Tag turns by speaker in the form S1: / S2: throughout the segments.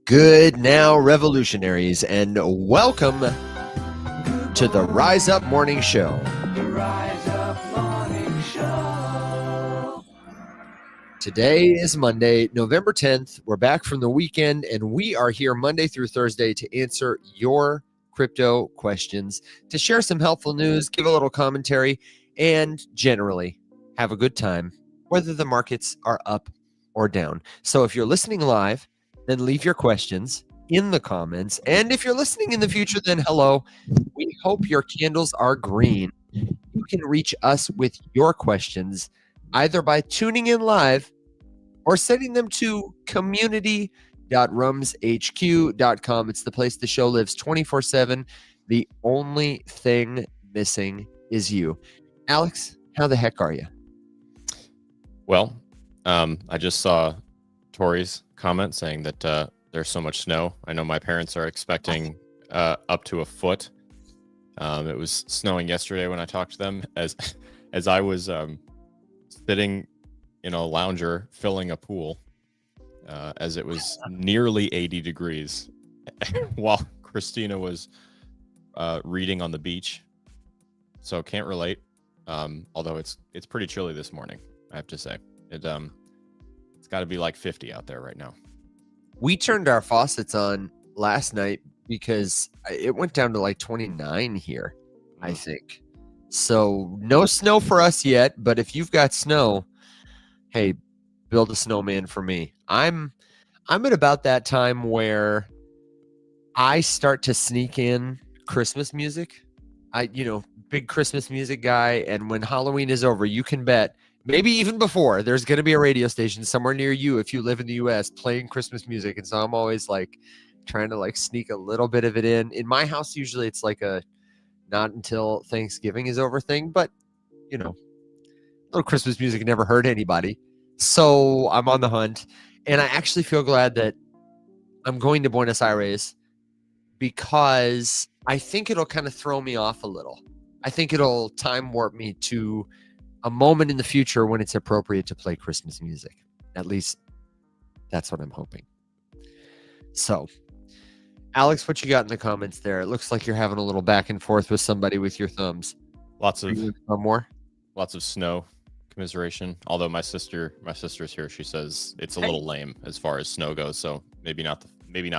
S1: Good now, revolutionaries, and welcome to the Rise Up Morning Show. Today is Monday, November 10th. We're back from the weekend, and we are here Monday through Thursday to answer your crypto questions, to share some helpful news, give a little commentary, and generally have a good time, whether the markets are up or down. So if you're listening live, then leave your questions in the comments. And if you're listening in the future, then hello. We hope your candles are green. You can reach us with your questions either by tuning in live or sending them to community.rumshq.com. It's the place the show lives 24/7. The only thing missing is you. Alex, how the heck are you?
S2: Well, I just saw Tori's comment saying that there's so much snow. I know my parents are expecting up to a foot. It was snowing yesterday when I talked to them as I was sitting in a lounger filling a pool as it was nearly 80 degrees while Christina was reading on the beach. So can't relate. Although it's pretty chilly this morning, I have to say. It's got to be like 50 out there right now.
S1: We turned our faucets on last night because it went down to like 29 here, I think. So no snow for us yet, but if you've got snow, hey, build a snowman for me. I'm at about that time where I start to sneak in Christmas music. Big Christmas music guy, and when Halloween is over, you can bet, maybe even before, there's going to be a radio station somewhere near you if you live in the US playing Christmas music. And so I'm always like trying to like sneak a little bit of it in. In my house, usually it's like a not until Thanksgiving is over thing, but little Christmas music never hurt anybody. So I'm on the hunt, and I actually feel glad that I'm going to Buenos Aires because I think it'll kind of throw me off a little. I think it'll time warp me to a moment in the future when it's appropriate to play Christmas music. At least that's what I'm hoping. So, Alex, what you got in the comments there? It looks like you're having a little back and forth with somebody with your thumbs.
S2: Lots of snow commiseration. Although my sister's here, she says it's a little lame as far as snow goes. So maybe not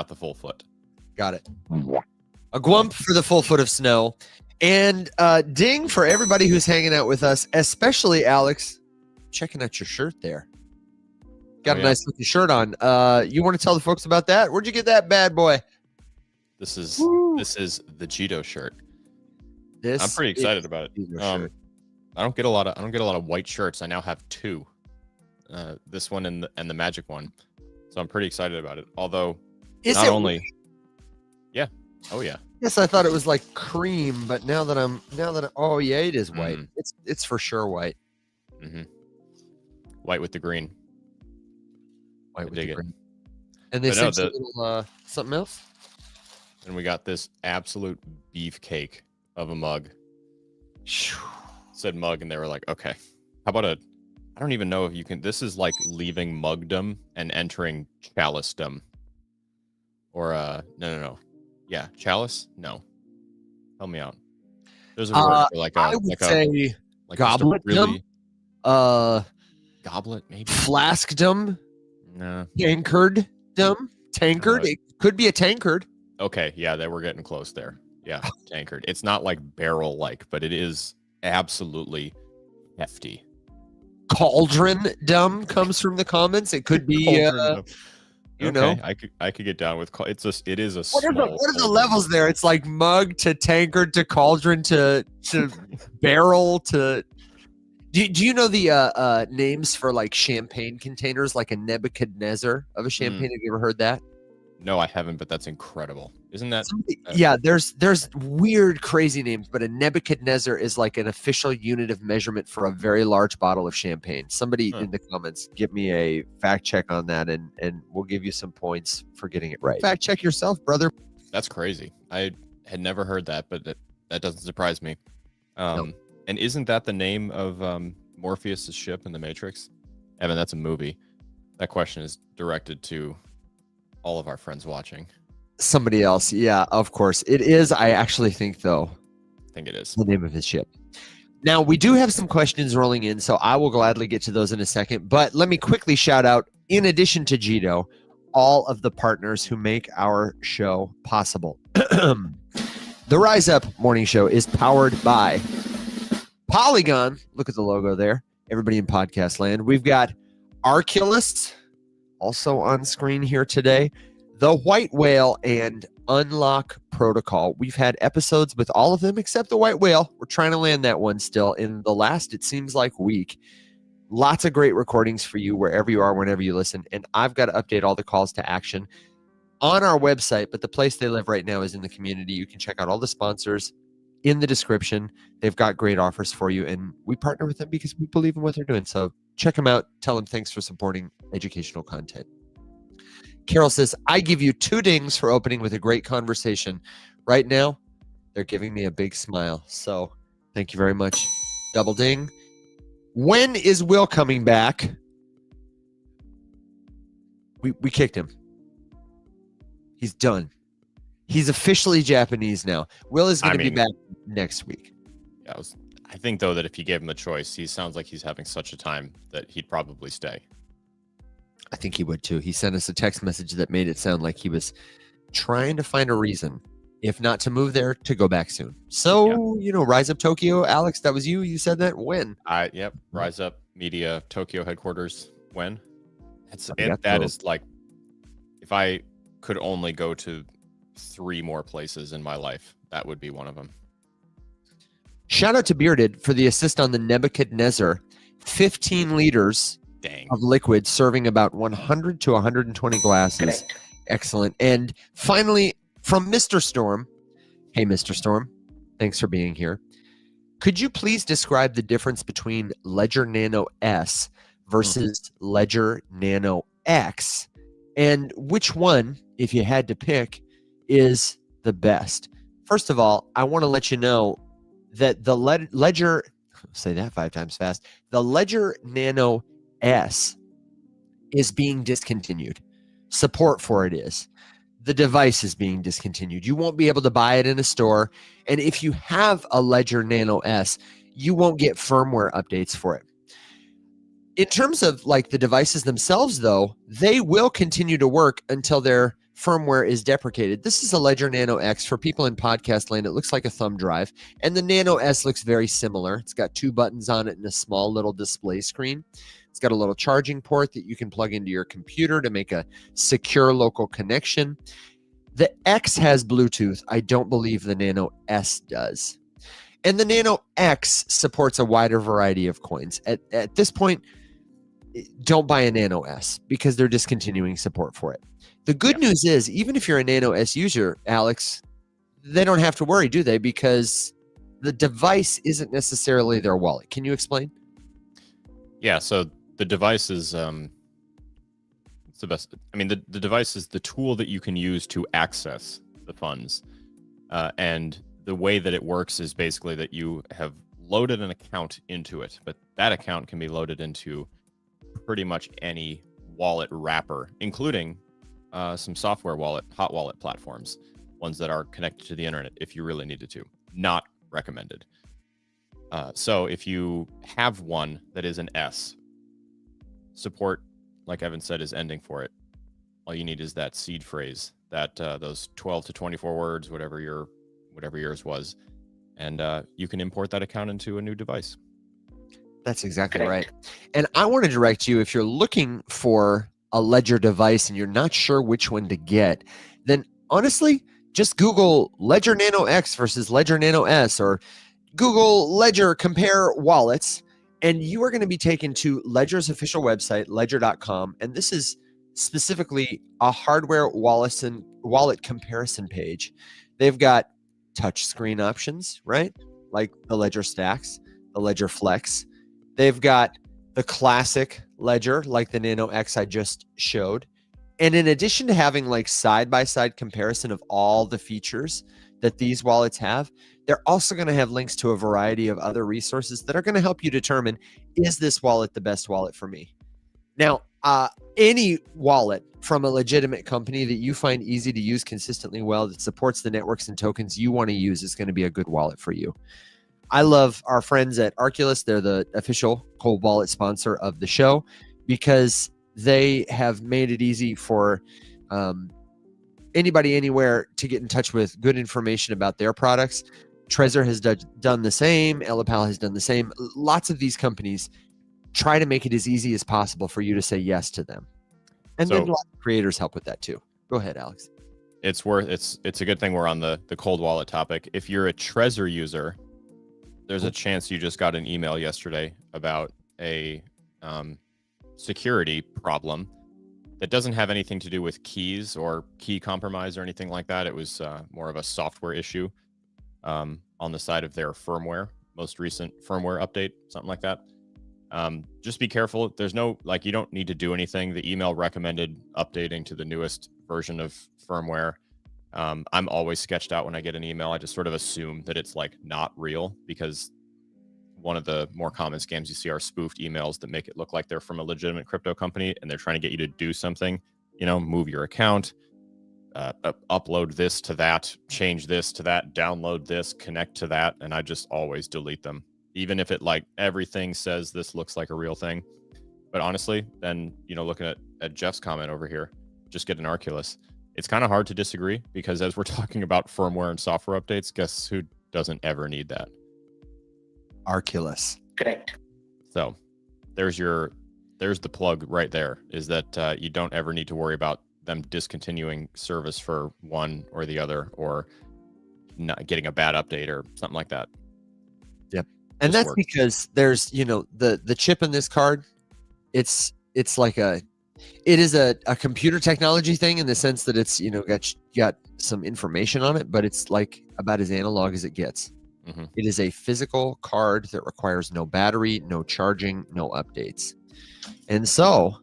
S2: the full foot.
S1: Got it. A gwump for the full foot of snow. And ding for everybody who's hanging out with us, especially Alex, checking out your shirt there. Got a nice looking shirt on. You want to tell the folks about that? Where'd you get that bad boy?
S2: This is the Jito shirt. I'm pretty excited about it. I don't get a lot of white shirts. I now have two. This one and the magic one. So I'm pretty excited about it. Although yeah. Oh yeah.
S1: Yes, I thought it was like cream, but now that oh yeah, it is white. It's for sure white.
S2: Mm-hmm. White with the green.
S1: White with the green. And they sent a little something else.
S2: And we got this absolute beefcake of a mug. Said mug, and they were like, okay, how about I don't even know if you can. This is like leaving mugdom and entering chalicedom. Or no. Yeah, chalice? No. Help me out. There's a word for like a...
S1: I would say gobletdom.
S2: Goblet, maybe?
S1: Flaskdom.
S2: No.
S1: Tankarddom. Tankard. It could be a tankard.
S2: Okay, yeah, we're getting close there. Yeah, tankard. It's not like barrel-like, but it is absolutely hefty.
S1: Cauldrondom comes from the comments. It could be...
S2: I could get down with it is a
S1: what are the levels there? It's like mug to tankard to cauldron to barrel to do you know the names for like champagne containers, like a Nebuchadnezzar of a champagne? Have you ever heard that?
S2: No, I haven't, but that's incredible. Isn't that?
S1: Yeah, there's weird, crazy names, but a Nebuchadnezzar is like an official unit of measurement for a very large bottle of champagne. Somebody in the comments, give me a fact check on that, and we'll give you some points for getting it right. Fact check yourself, brother.
S2: That's crazy. I had never heard that, but that doesn't surprise me. No. And isn't that the name of Morpheus' ship in The Matrix? Evan, that's a movie. That question is directed to all of our friends watching.
S1: Somebody else. Yeah, of course. It is, I actually think, though,
S2: I think it is
S1: the name of his ship. Now, we do have some questions rolling in, so I will gladly get to those in a second. But let me quickly shout out, in addition to Jito, all of the partners who make our show possible. The Rise Up Morning Show is powered by Polygon. Look at the logo there. Everybody in podcast land. We've got Arculus, also on screen here today. The White Whale and Unlock Protocol. We've had episodes with all of them except the White Whale. We're trying to land that one still in the last, it seems like, week. Lots of great recordings for you wherever you are, whenever you listen. And I've got to update all the calls to action on our website, but the place they live right now is in the community. You can check out all the sponsors in the description. They've got great offers for you, and we partner with them because we believe in what they're doing. So check them out. Tell them thanks for supporting educational content. Carol says, I give you 2 dings for opening with a great conversation. Right now, they're giving me a big smile. So thank you very much. Double ding. When is Will coming back? We kicked him. He's done. He's officially Japanese now. Will is going to be back next week.
S2: Yeah, I think, though, that if you gave him the choice, he sounds like he's having such a time that he'd probably stay.
S1: I think he would too. He sent us a text message that made it sound like he was trying to find a reason, if not to move there, to go back soon. So, Rise Up Tokyo, Alex, that was you. You said that. When?
S2: Yep. Rise Up Media Tokyo headquarters. When?
S1: That
S2: is like, if I could only go to 3 more places in my life, that would be one of them.
S1: Shout out to Bearded for the assist on the Nebuchadnezzar. 15 liters of liquid serving about 100 to 120 glasses. Excellent. And finally, from Mr. Storm. Hey, Mr. Storm. Thanks for being here. Could you please describe the difference between Ledger Nano S versus Ledger Nano X, and which one, if you had to pick, is the best? First of all, I want to let you know that the Ledger, say that 5 times fast, the Ledger Nano S is being discontinued. Support for it is. The device is being discontinued. You won't be able to buy it in a store. And if you have a Ledger Nano S, you won't get firmware updates for it. In terms of like the devices themselves, though, they will continue to work until their firmware is deprecated. This is a Ledger Nano X. For people in podcast land, it looks like a thumb drive. And the Nano S looks very similar. It's got 2 buttons on it and a small little display screen. It's got a little charging port that you can plug into your computer to make a secure local connection. The X has Bluetooth. I don't believe the Nano S does. And the Nano X supports a wider variety of coins. At this point, don't buy a Nano S because they're discontinuing support for it. The good news is, even if you're a Nano S user, Alex, they don't have to worry, do they? Because the device isn't necessarily their wallet. Can you explain?
S2: Yeah, so the device is it's the best. I mean, the device is the tool that you can use to access the funds. And the way that it works is basically that you have loaded an account into it, but that account can be loaded into pretty much any wallet wrapper, including some software hot wallet platforms, ones that are connected to the internet if you really needed to. Not recommended. So if you have one that is an S, support, like Evan said, is ending for it. All you need is that seed phrase, that those 12 to 24 words, whatever yours was, and you can import that account into a new device.
S1: That's exactly right. And I want to direct you, if you're looking for a Ledger device and you're not sure which one to get, then honestly, just Google Ledger Nano X versus Ledger Nano S, or Google Ledger compare wallets, and you are going to be taken to Ledger's official website, ledger.com. And this is specifically a hardware wallet comparison page. They've got touchscreen options, right? Like the Ledger Stacks, the Ledger Flex. They've got the classic Ledger, like the Nano X I just showed. And in addition to having like side-by-side comparison of all the features that these wallets have, they're also going to have links to a variety of other resources that are going to help you determine, is this wallet the best wallet for me? Now, any wallet from a legitimate company that you find easy to use consistently well, that supports the networks and tokens you want to use, is going to be a good wallet for you. I love our friends at Arculus. They're the official cold wallet sponsor of the show because they have made it easy for anybody anywhere to get in touch with good information about their products. Trezor has done the same. Elipal has done the same. Lots of these companies try to make it as easy as possible for you to say yes to them. And then lots of creators help with that too. Go ahead, Alex.
S2: It's a good thing we're on the cold wallet topic. If you're a Trezor user, there's a chance you just got an email yesterday about a security problem that doesn't have anything to do with keys or key compromise or anything like that. It was more of a software issue on the side of their firmware, most recent firmware update, something like that. Just be careful. There's no, you don't need to do anything. The email recommended updating to the newest version of firmware. I'm always sketched out when I get an email. I just sort of assume that it's not real, because one of the more common scams you see are spoofed emails that make it look like they're from a legitimate crypto company and they're trying to get you to do something, move your account, upload this to that, change this to that, download this, connect to that. And I just always delete them, even if it everything says this looks like a real thing. But honestly, then, looking at Jeff's comment over here, just get an Arculus. It's kind of hard to disagree, because as we're talking about firmware and software updates, guess who doesn't ever need that?
S1: Arculus.
S3: Correct.
S2: So there's the plug right there, is that you don't ever need to worry about them discontinuing service for one or the other, or not getting a bad update or something like that.
S1: Yep. And that's because there's, the chip in this card, it is a computer technology thing, in the sense that it's, got some information on it, but it's about as analog as it gets.
S2: Mm-hmm.
S1: It is a physical card that requires no battery, no charging, no updates. And so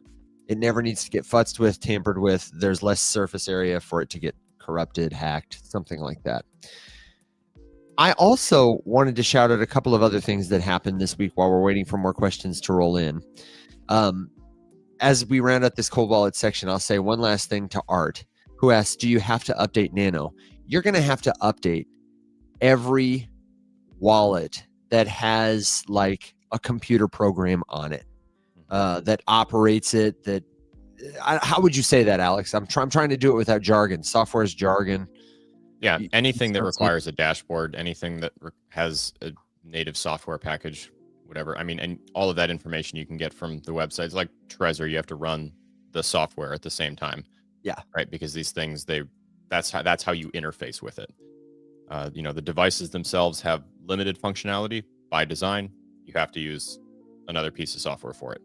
S1: it never needs to get futzed with, tampered with. There's less surface area for it to get corrupted, hacked, something like that. I also wanted to shout out a couple of other things that happened this week while we're waiting for more questions to roll in. As we round out this cold wallet section, I'll say one last thing to Art, who asked, do you have to update Nano? You're going to have to update every wallet that has a computer program on it, that operates it. How would you say that, Alex? I'm trying to do it without jargon. Software is jargon.
S2: Yeah, anything that requires a dashboard, anything that has a native software package, whatever. I mean, and all of that information you can get from the websites like Trezor. You have to run the software at the same time.
S1: Yeah.
S2: Right. Because these things, that's how you interface with it. The devices themselves have limited functionality by design. You have to use another piece of software for it.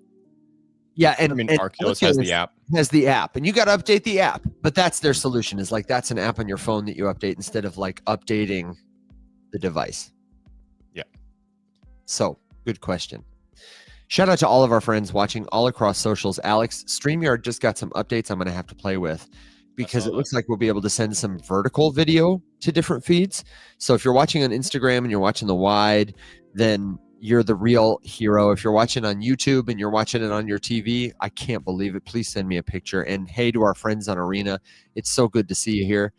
S1: Yeah, and
S2: Arculus has the app.
S1: Has the app, and you got to update the app. But that's their solution. Is that's an app on your phone that you update instead of updating the device.
S2: Yeah.
S1: So good question. Shout out to all of our friends watching all across socials. Alex, StreamYard just got some updates I'm going to have to play with, because it looks like we'll be able to send some vertical video to different feeds. So if you're watching on Instagram and you're watching the wide, then you're the real hero. If you're watching on YouTube and you're watching it on your TV, I can't believe it. Please send me a picture. And hey, to our friends on Arena, it's so good to see you here.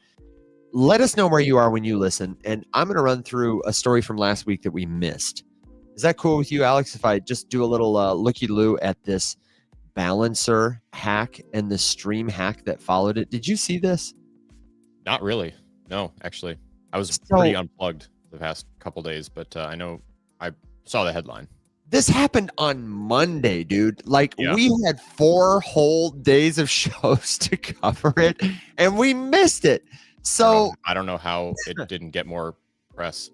S1: Let us know where you are when you listen. And I'm going to run through a story from last week that we missed. Is that cool with you, Alex, if I just do a little looky-loo at this balancer hack and the stream hack that followed it? Did you see this?
S2: Not really. No, actually. I was pretty unplugged the past couple days, but I know I saw the headline.
S1: This happened on Monday, dude. We had 4 whole days of shows to cover it, and we missed it. So
S2: I don't know how it didn't get more press.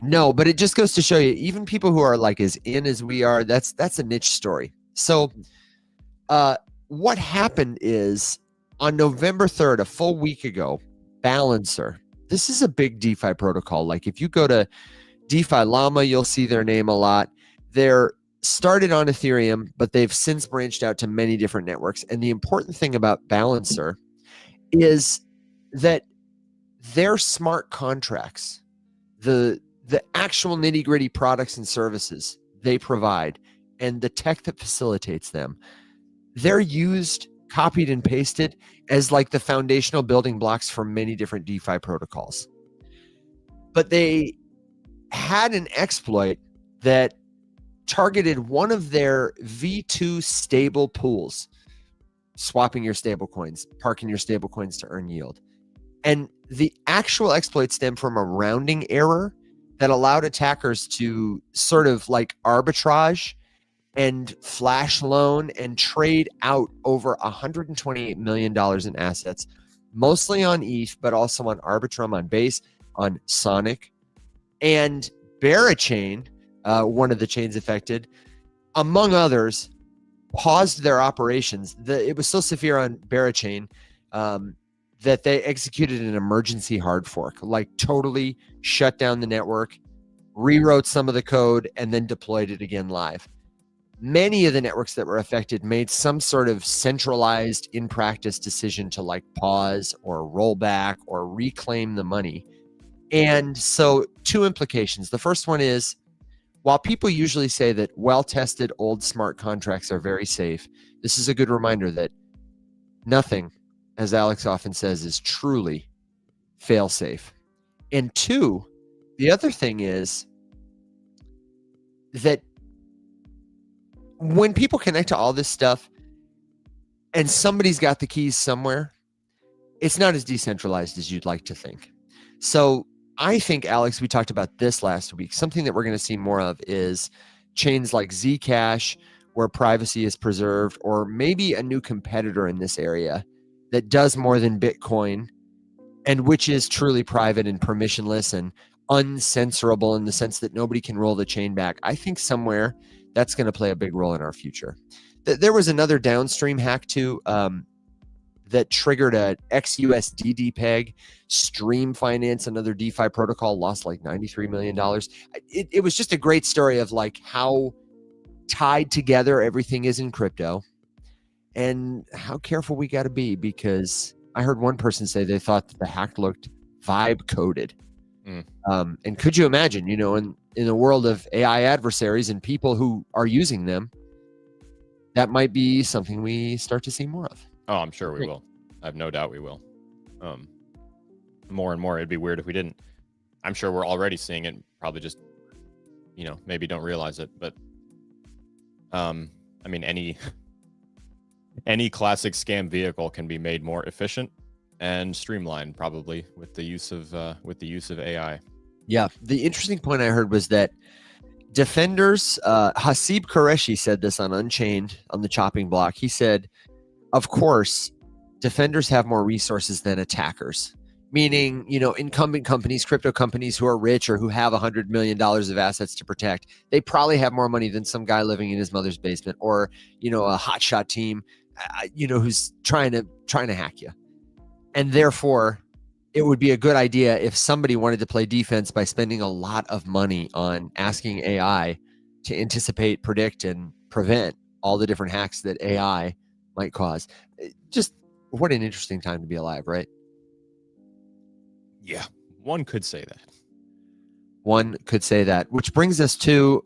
S1: No, but it just goes to show you, even people who are as in as we are, that's a niche story. So what happened is, on November 3rd, a full week ago, Balancer, this is a big DeFi protocol. If you go to DeFi Llama, you'll see their name a lot. They're started on Ethereum, but they've since branched out to many different networks. And the important thing about Balancer is that their smart contracts, the actual nitty-gritty products and services they provide, and the tech that facilitates them, they're used, copied and pasted as like the foundational building blocks for many different DeFi protocols. But they had an exploit that targeted one of their V2 stable pools, swapping your stable coins, parking your stable coins to earn yield. And the actual exploit stemmed from a rounding error that allowed attackers to sort of like arbitrage and flash loan and trade out over $128 million in assets, mostly on ETH, but also on Arbitrum, on Base, on Sonic, and Barachain, one of the chains affected, among others, paused their operations. It was so severe on Barachain that they executed an emergency hard fork, like totally shut down the network, rewrote some of the code, and then deployed it again live. Many of the networks that were affected made some sort of centralized in practice decision to like pause or roll back or reclaim the money. And so 2 implications. The first one is, while people usually say that well-tested old smart contracts are very safe, this is a good reminder that nothing, as Alex often says, is truly fail-safe. And 2, the other thing is that when people connect to all this stuff and somebody's got the keys somewhere, it's not as decentralized as you'd like to think. So I think, Alex, we talked about this last week. Something that we're going to see more of is chains like Zcash, where privacy is preserved, or maybe a new competitor in this area that does more than Bitcoin and which is truly private and permissionless and uncensorable in the sense that nobody can roll the chain back. I think somewhere that's going to play a big role in our future. There was another downstream hack too that triggered a XUSD peg. Stream Finance, another DeFi protocol, lost like $93 million. It was just a great story of like how tied together everything is in crypto and how careful we got to be, because I heard one person say they thought that the hack looked vibe coded. And could you imagine, you know, in the world of AI adversaries and people who are using them, that might be something we start to see more of.
S2: Oh, I'm sure we will. I have no doubt we will. More and more. It'd be weird if we didn't. I'm sure we're already seeing it. Probably just, you know, maybe don't realize it. But, I mean, any classic scam vehicle can be made more efficient and streamlined, probably with the use of AI.
S1: Yeah, the interesting point I heard was that defenders, Hasib Qureshi said this on Unchained on the chopping block. He said, of course, defenders have more resources than attackers, meaning, you know, incumbent companies, crypto companies who are rich or who have $100 million of assets to protect. They probably have more money than some guy living in his mother's basement, or, you know, a hotshot team, you know, who's trying to hack you. And therefore, it would be a good idea if somebody wanted to play defense by spending a lot of money on asking AI to anticipate, predict, and prevent all the different hacks that AI might cause. Just what an interesting time to be alive, right?
S2: Yeah, one could say that.
S1: One could say that, which brings us to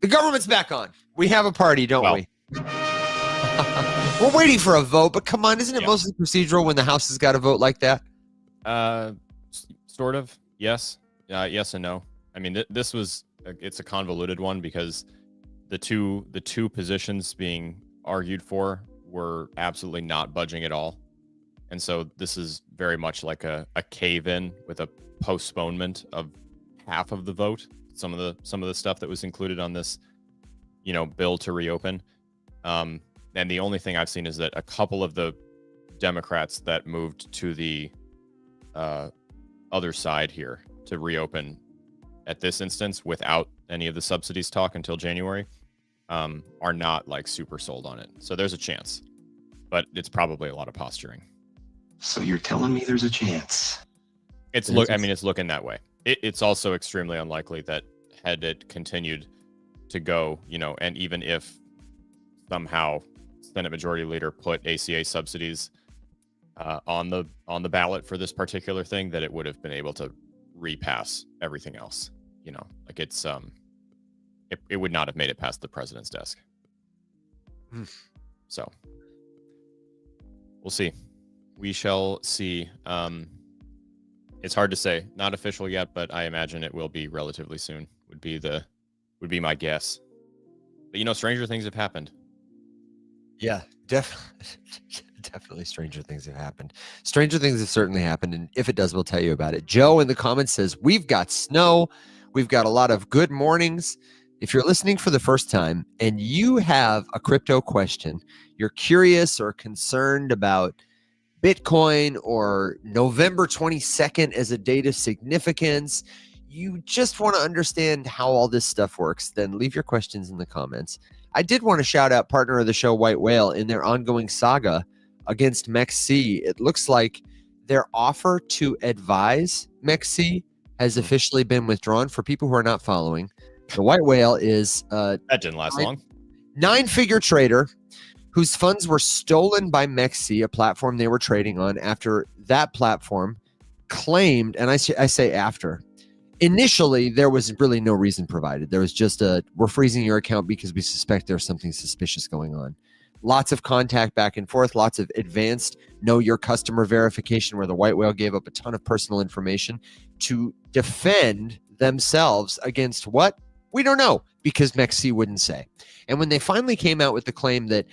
S1: the government's back on. We have a party, don't we? We're waiting for a vote, but come on, isn't it mostly procedural when the House has got a vote like that?
S2: Sort of. Yes. Yes and no. I mean, it's a convoluted one because the two positions being argued for were absolutely not budging at all. And so this is very much like a cave-in with a postponement of half of the vote. Some of the stuff that was included on this, you know, bill to reopen. And the only thing I've seen is that a couple of the Democrats that moved to the other side here to reopen at this instance without any of the subsidies talk until January are not like super sold on it. So there's a chance, but it's probably a lot of posturing.
S3: So you're telling me there's a chance?
S2: It's looking that way. It's also extremely unlikely that had it continued to go, you know, and even if somehow Senate Majority Leader put ACA subsidies on the ballot for this particular thing, that it would have been able to repass everything else. You know, like it's it would not have made it past the president's desk. So we'll see. We shall see. It's hard to say. Not official yet, but I imagine it will be relatively soon. Would be my guess. But stranger things have happened.
S1: Yeah, definitely stranger things have happened. Stranger things have certainly happened, and if it does, we'll tell you about it. Joe in the comments says, we've got snow. We've got a lot of good mornings. If you're listening for the first time and you have a crypto question, you're curious or concerned about Bitcoin or November 22nd as a date of significance, you just want to understand how all this stuff works, then leave your questions in the comments. I did want to shout out partner of the show, White Whale, in their ongoing saga against MEXC. It looks like their offer to advise MEXC has officially been withdrawn. For people who are not following, the White Whale is
S2: that didn't last long.
S1: 9-figure trader whose funds were stolen by MEXC, a platform they were trading on, after that platform claimed, and I say after, initially there was really no reason provided. There was just we're freezing your account because we suspect there's something suspicious going on. Lots of contact back and forth, lots of advanced know your customer verification where the White Whale gave up a ton of personal information to defend themselves against what? We don't know, because MEXC wouldn't say. And when they finally came out with the claim that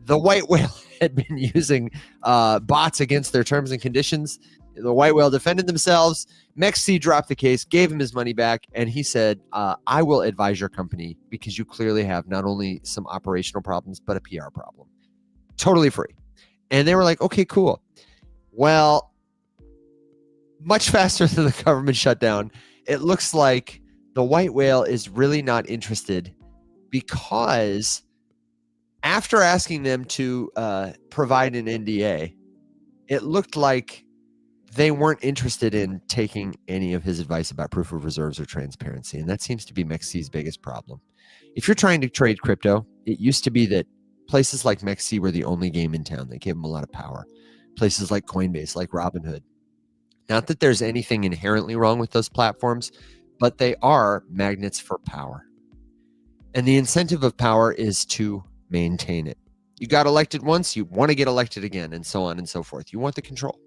S1: the White Whale had been using bots against their terms and conditions, the White Whale defended themselves. MEXC dropped the case, gave him his money back, and he said, I will advise your company because you clearly have not only some operational problems, but a PR problem. Totally free. And they were like, okay, cool. Well, much faster than the government shutdown, it looks like the White Whale is really not interested, because after asking them to provide an NDA, it looked like they weren't interested in taking any of his advice about proof of reserves or transparency. And that seems to be MEXC's biggest problem. If you're trying to trade crypto, it used to be that places like MEXC were the only game in town. They gave them a lot of power. Places like Coinbase, like Robinhood. Not that there's anything inherently wrong with those platforms, but they are magnets for power. And the incentive of power is to maintain it. You got elected once, you want to get elected again, and so on and so forth. You want the control.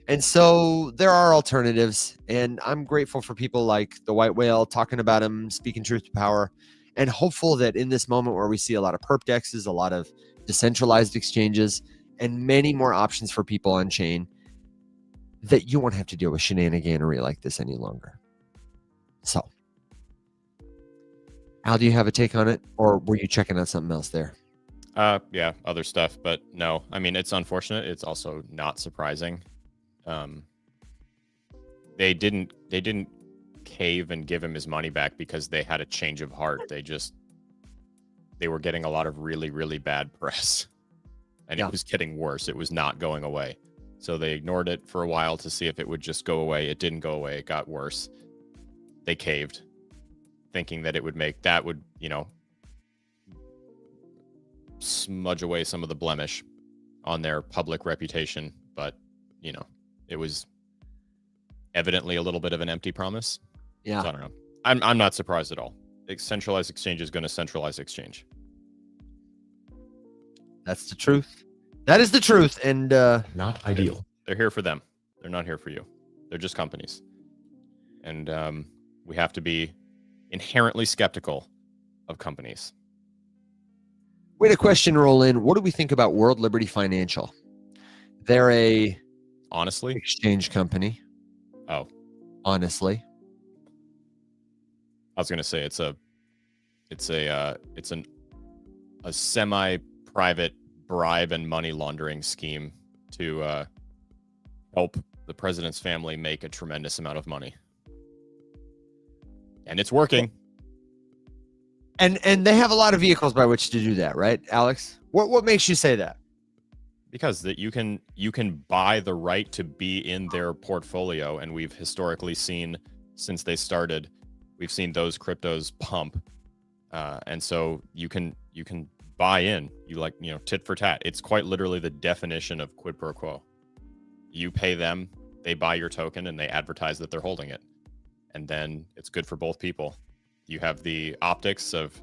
S1: And so there are alternatives, and I'm grateful for people like the White Whale talking about him, speaking truth to power, and hopeful that in this moment where we see a lot of perp dexes, a lot of decentralized exchanges, and many more options for people on chain, that you won't have to deal with shenaniganery like this any longer. So, Al, do you have a take on it, or were you checking out something else there?
S2: Yeah, other stuff, but no. I mean, it's unfortunate. It's also not surprising. They didn't cave and give him his money back because they had a change of heart. They were getting a lot of really, really bad press, and It was getting worse. It was not going away. So they ignored it for a while to see if it would just go away. It didn't go away. It got worse. They caved, thinking that it would smudge away some of the blemish on their public reputation. But, it was evidently a little bit of an empty promise.
S1: Yeah.
S2: So I don't know. I'm not surprised at all. Centralized exchange is going to centralize exchange.
S1: That's the truth. That is the truth. And
S4: not ideal.
S2: They're here for them. They're not here for you. They're just companies. And we have to be inherently skeptical of companies.
S1: We had a question roll in. What do we think about World Liberty Financial? They're a
S2: honestly
S1: exchange company.
S2: Oh,
S1: honestly,
S2: I was gonna say it's a semi-private bribe and money laundering scheme to help the president's family make a tremendous amount of money, and it's working.
S1: And they have a lot of vehicles by which to do that, right, Alex? What makes you say that?
S2: Because that you can buy the right to be in their portfolio, and we've historically seen since they started, we've seen those cryptos pump, and so you can buy in. Tit for tat. It's quite literally the definition of quid pro quo. You pay them, they buy your token, and they advertise that they're holding it, and then it's good for both people. You have the optics of,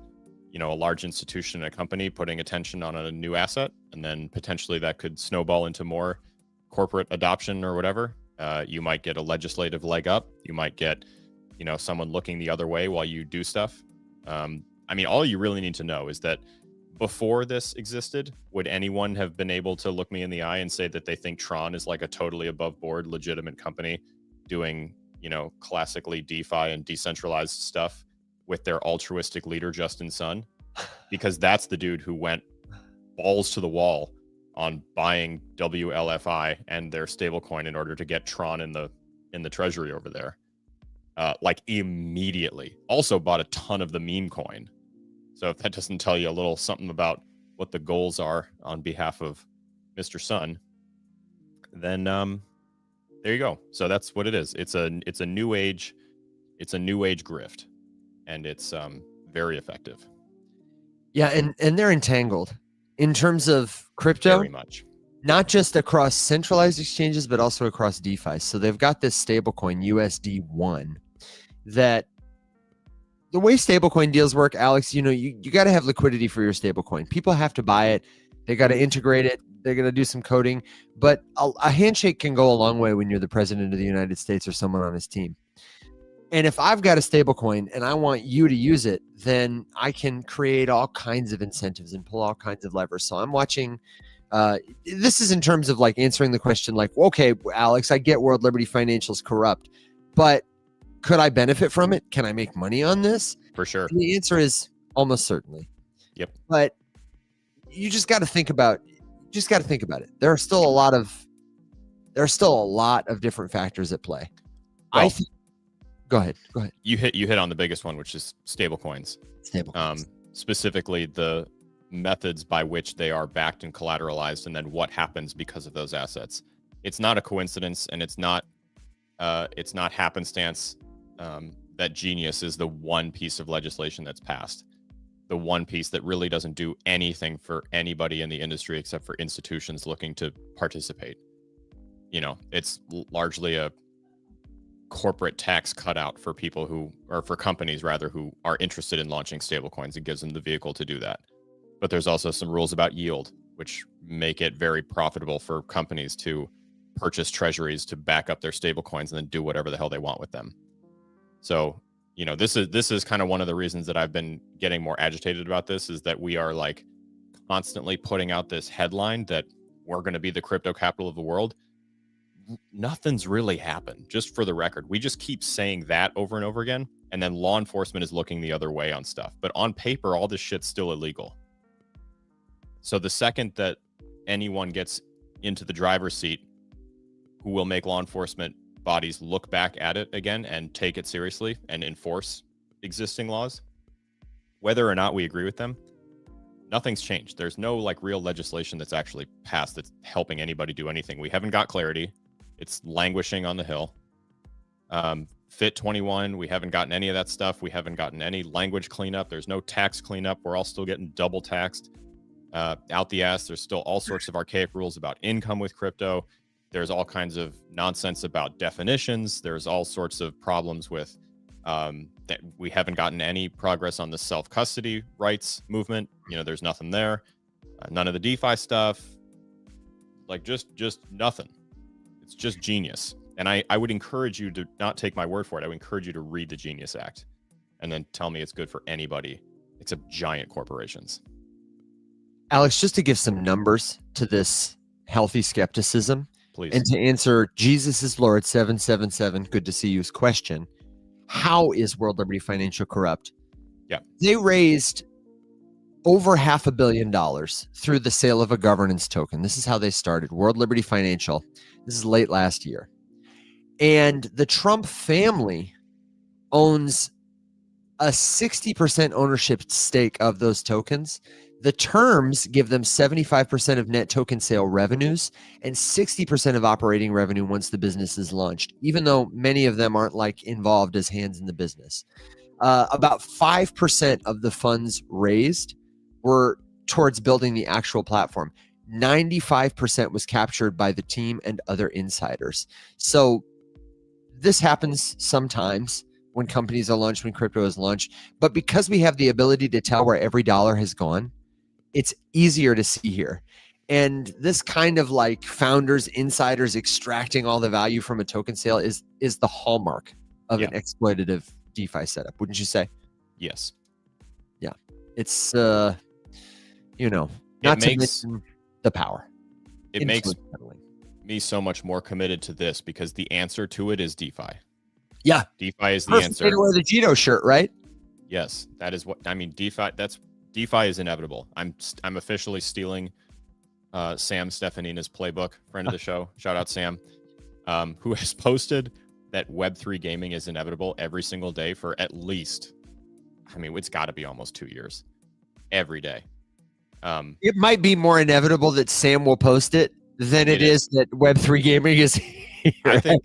S2: a large institution and a company putting attention on a new asset, and then potentially that could snowball into more corporate adoption or whatever. You might get a legislative leg up. You might get, someone looking the other way while you do stuff. All you really need to know is that before this existed, would anyone have been able to look me in the eye and say that they think Tron is like a totally above board, legitimate company doing, classically DeFi and decentralized stuff with their altruistic leader, Justin Sun? Because that's the dude who went balls to the wall on buying WLFI and their stablecoin in order to get Tron in the treasury over there. Like immediately. Also bought a ton of the meme coin. So if that doesn't tell you a little something about what the goals are on behalf of Mr. Sun, then there you go. So that's what it is. It's a new age grift, and it's very effective.
S1: Yeah, and they're entangled in terms of crypto.
S2: Very much.
S1: Not just across centralized exchanges, but also across DeFi. So they've got this stablecoin USD1 that the way stablecoin deals work, Alex, you got to have liquidity for your stablecoin. People have to buy it. They got to integrate it. They're going to do some coding, but a handshake can go a long way when you're the president of the United States or someone on his team. And if I've got a stablecoin and I want you to use it, then I can create all kinds of incentives and pull all kinds of levers. So I'm watching. This is in terms of like answering the question, like, okay, Alex, I get World Liberty Financial's corrupt, but could I benefit from it? Can I make money on this?
S2: For sure.
S1: And the answer is almost certainly.
S2: Yep.
S1: But you just got to think about it. There are still a lot of different factors at play.
S2: Well,
S1: go ahead.
S2: You hit on the biggest one, which is stablecoins. Specifically the methods by which they are backed and collateralized, and then what happens because of those assets. It's not a coincidence, and it's not happenstance that Genius is the one piece of legislation that's passed, the one piece that really doesn't do anything for anybody in the industry except for institutions looking to participate. It's largely a corporate tax cutout for people for companies rather, who are interested in launching stablecoins. It gives them the vehicle to do that. But there's also some rules about yield, which make it very profitable for companies to purchase treasuries to back up their stablecoins and then do whatever the hell they want with them. So, this is kind of one of the reasons that I've been getting more agitated about this, is that we are like constantly putting out this headline that we're going to be the crypto capital of the world. Nothing's really happened, just for the record. We just keep saying that over and over again, and then law enforcement is looking the other way on stuff. But on paper, all this shit's still illegal. So the second that anyone gets into the driver's seat who will make law enforcement bodies look back at it again and take it seriously and enforce existing laws, whether or not we agree with them, nothing's changed. There's no like real legislation that's actually passed that's helping anybody do anything. We haven't got clarity. It's languishing on the hill. Fit 21, we haven't gotten any of that stuff. We haven't gotten any language cleanup. There's no tax cleanup. We're all still getting double taxed out the ass. There's still all sorts of archaic rules about income with crypto. There's all kinds of nonsense about definitions. There's all sorts of problems with that. We haven't gotten any progress on the self-custody rights movement. There's nothing there. None of the DeFi stuff. Like just nothing. It's just genius. And I would encourage you to not take my word for it. I would encourage you to read the Genius Act and then tell me it's good for anybody except giant corporations.
S1: Alex, just to give some numbers to this healthy skepticism,
S2: please,
S1: and to answer Jesus is Lord 777, good to see you's question, how is World Liberty Financial corrupt?
S2: Yeah.
S1: They raised over $500 million through the sale of a governance token. This is how they started, World Liberty Financial. This is late last year. And the Trump family owns a 60% ownership stake of those tokens. The terms give them 75% of net token sale revenues and 60% of operating revenue once the business is launched, even though many of them aren't like involved as hands in the business. About 5% of the funds raised were towards building the actual platform. 95% was captured by the team and other insiders. So this happens sometimes when companies are launched, when crypto is launched. But because we have the ability to tell where every dollar has gone, it's easier to see here. And this kind of like founders, insiders extracting all the value from a token sale is the hallmark of an exploitative DeFi setup, wouldn't you say?
S2: Yes.
S1: Yeah. It's not to mention the power.
S2: It makes me so much more committed to this because the answer to it is DeFi.
S1: Yeah.
S2: DeFi is the
S1: Perfect
S2: answer.
S1: way to wear the Jito shirt, right?
S2: Yes, that is what I mean. DeFi is inevitable. I'm officially stealing Sam Stefanina's playbook, friend of the show. Shout out Sam, who has posted that Web3 gaming is inevitable every single day for at least, it's got to be almost 2 years, every day.
S1: It might be more inevitable that Sam will post it than it is that Web3 gaming is here.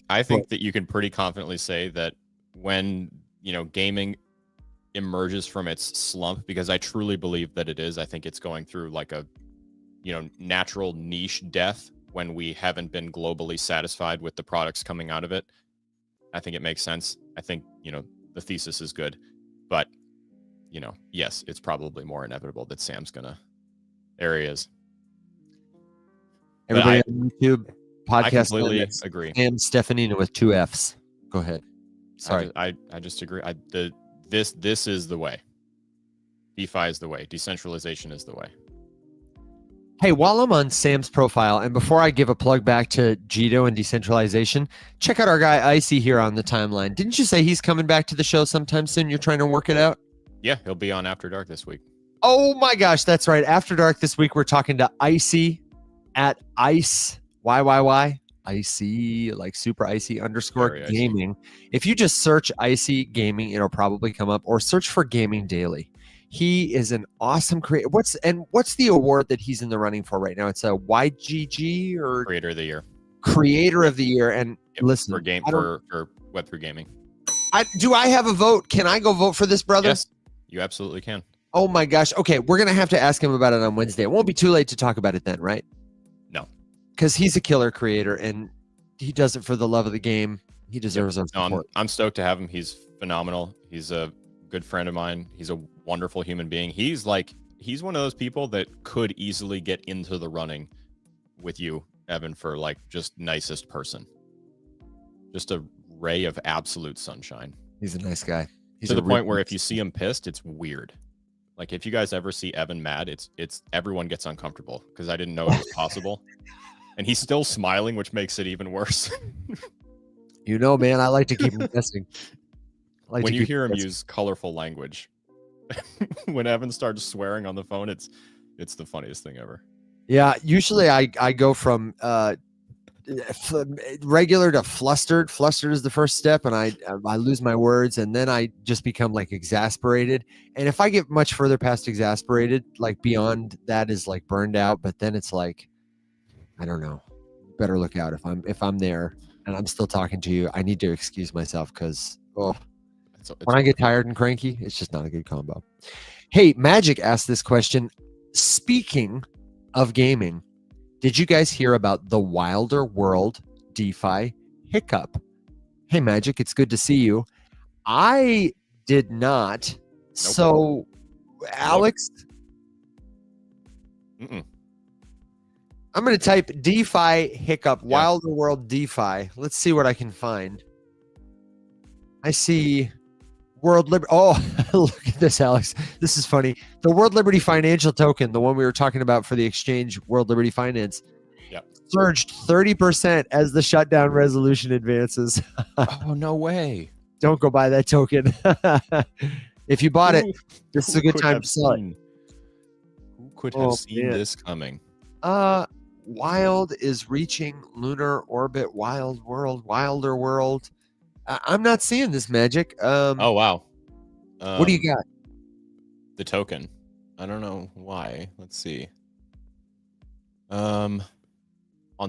S2: I think that you can pretty confidently say that when gaming emerges from its slump, because I truly believe that it is. I think it's going through like a natural niche death when we haven't been globally satisfied with the products coming out of it. I think it makes sense. I think the thesis is good, but yes, it's probably more inevitable that Sam's gonna. There he is.
S1: Everybody on YouTube podcast.
S2: I completely agree.
S1: Sam Stefanina with 2 Fs. Go ahead. Sorry.
S2: I just agree. This is the way. DeFi is the way. Decentralization is the way.
S1: Hey, while I'm on Sam's profile, and before I give a plug back to Jito and decentralization, check out our guy Icy here on the timeline. Didn't you say he's coming back to the show sometime soon? You're trying to work it out?
S2: Yeah, he'll be on After Dark this week.
S1: Oh my gosh, that's right. After Dark this week, we're talking to Icy at Ice YYY. Icy, like super icy _gaming. Icy. If you just search Icy Gaming, it'll probably come up, or search for Gaming Daily. He is an awesome creator. What's the award that he's in the running for right now? It's a YGG or
S2: Creator of the Year.
S1: Creator of the Year. And listen,
S2: for Web3 gaming.
S1: Do I have a vote? Can I go vote for this, brother?
S2: Yes, you absolutely can.
S1: Oh my gosh. Okay, we're gonna have to ask him about it on Wednesday. It won't be too late to talk about it then, right?
S2: No.
S1: Because he's a killer creator and he does it for the love of the game. He deserves our support.
S2: I'm stoked to have him. He's phenomenal. He's a good friend of mine. He's a wonderful human being. He's one of those people that could easily get into the running with you, Evan, for like just nicest person. Just a ray of absolute sunshine.
S1: He's a nice guy. He's
S2: to the point where if you see him pissed, it's weird. Like if you guys ever see Evan mad, it's everyone gets uncomfortable because I didn't know it was possible. And he's still smiling, which makes it even worse.
S1: Man, I like to keep him guessing.
S2: When you hear him use colorful language, when Evan starts swearing on the phone, it's the funniest thing ever.
S1: Yeah, usually I go from regular to flustered. Flustered is the first step, and I lose my words, and then I just become like exasperated. And if I get much further past exasperated, like beyond that is like burned out. But then it's like, I don't know. Better look out if I'm there and I'm still talking to you. I need to excuse myself because when I get tired and cranky, it's just not a good combo. Hey, Magic asked this question. Speaking of gaming, did you guys hear about the Wilder World DeFi hiccup? Hey, Magic, it's good to see you. I did not. Nope. So, Alex, I'm going to type DeFi hiccup, Wilder World DeFi. Let's see what I can find. I see World Liberty. Oh, look at this, Alex. This is funny. The World Liberty Financial Token, the one we were talking about for the exchange, World Liberty Finance, surged 30% as the shutdown resolution advances.
S2: Oh, no way.
S1: Don't go buy that token. If you bought it, this is a good time to sell it.
S2: Who could have seen this coming?
S1: Wild is reaching lunar orbit. Wilder World. I'm not seeing this, Magic.
S2: Oh, wow.
S1: What do you got?
S2: The token. I don't know why. Let's see. On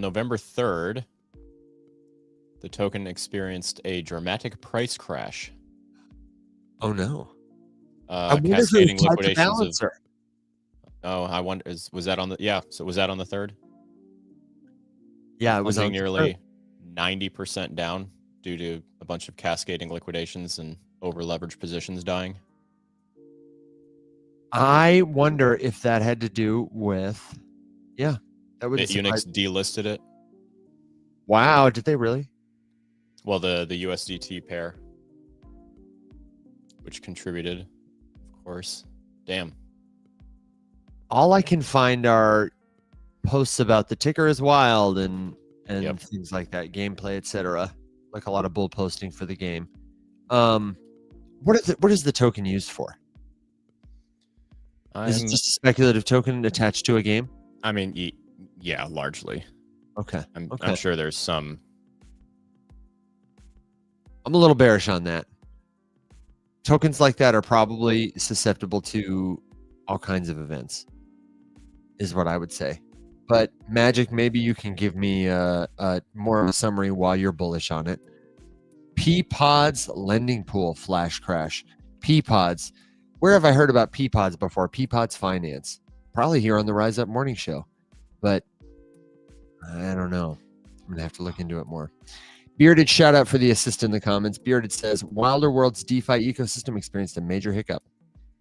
S2: November 3rd, the token experienced a dramatic price crash.
S1: Oh, no.
S2: Cascading liquidations of... Oh, I wonder, was that on the... So was that on the 3rd?
S1: Yeah, it was on
S2: nearly 90% down due to a bunch of cascading liquidations and over leveraged positions dying.
S1: I wonder if that had to do with, that wouldn't
S2: Unix
S1: surprise.
S2: delisted it.
S1: Wow, did they really?
S2: Well, the USDT pair, which contributed, of course. Damn.
S1: All I can find are posts about the ticker is wild and
S2: Yep.
S1: things like that, gameplay, etc. Like a lot of bull posting for the game. What is the token used for? Is it just a speculative token attached to a game?
S2: I mean, yeah, largely.
S1: Okay.
S2: I'm sure there's some.
S1: I'm a little bearish on that. Tokens like that are probably susceptible to all kinds of events, is what I would say. But Magic, maybe you can give me a more of a summary while you're bullish on it. Peapods lending pool flash crash. Peapods. Where have I heard about Peapods before? Peapods Finance. Probably here on the Rise Up Morning Show. But I don't know. I'm going to have to look into it more. Bearded, shout out for the assist in the comments. Bearded says, Wilder World's DeFi ecosystem experienced a major hiccup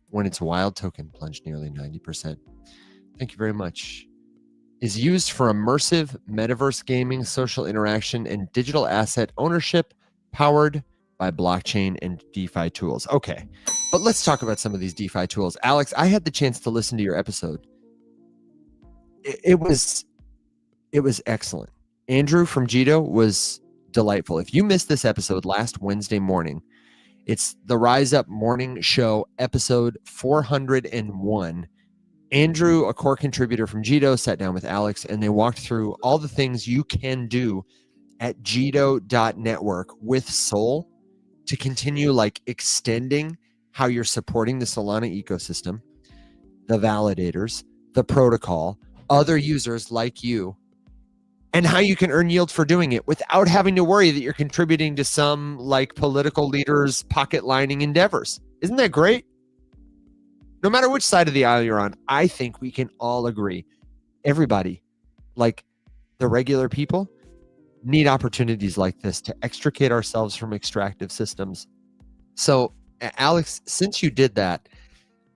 S1: when its wild token plunged nearly 90%. Thank you very much. Is used for immersive metaverse gaming, social interaction, and digital asset ownership powered by blockchain and DeFi tools. Okay, but let's talk about some of these DeFi tools. Alex, I had the chance to listen to your episode. It was excellent. Andrew from Jito was delightful. If you missed this episode last Wednesday morning, it's the Rise Up Morning Show, episode 401. Andrew, a core contributor from Jito, sat down with Alex and they walked through all the things you can do at Jito.network with Sol to continue like extending how you're supporting the Solana ecosystem, the validators, the protocol, other users like you, and how you can earn yield for doing it without having to worry that you're contributing to some like political leaders' pocket lining endeavors. Isn't that great? No matter which side of the aisle you're on, I think we can all agree. Everybody, like the regular people, need opportunities like this to extricate ourselves from extractive systems. So, Alex, since you did that,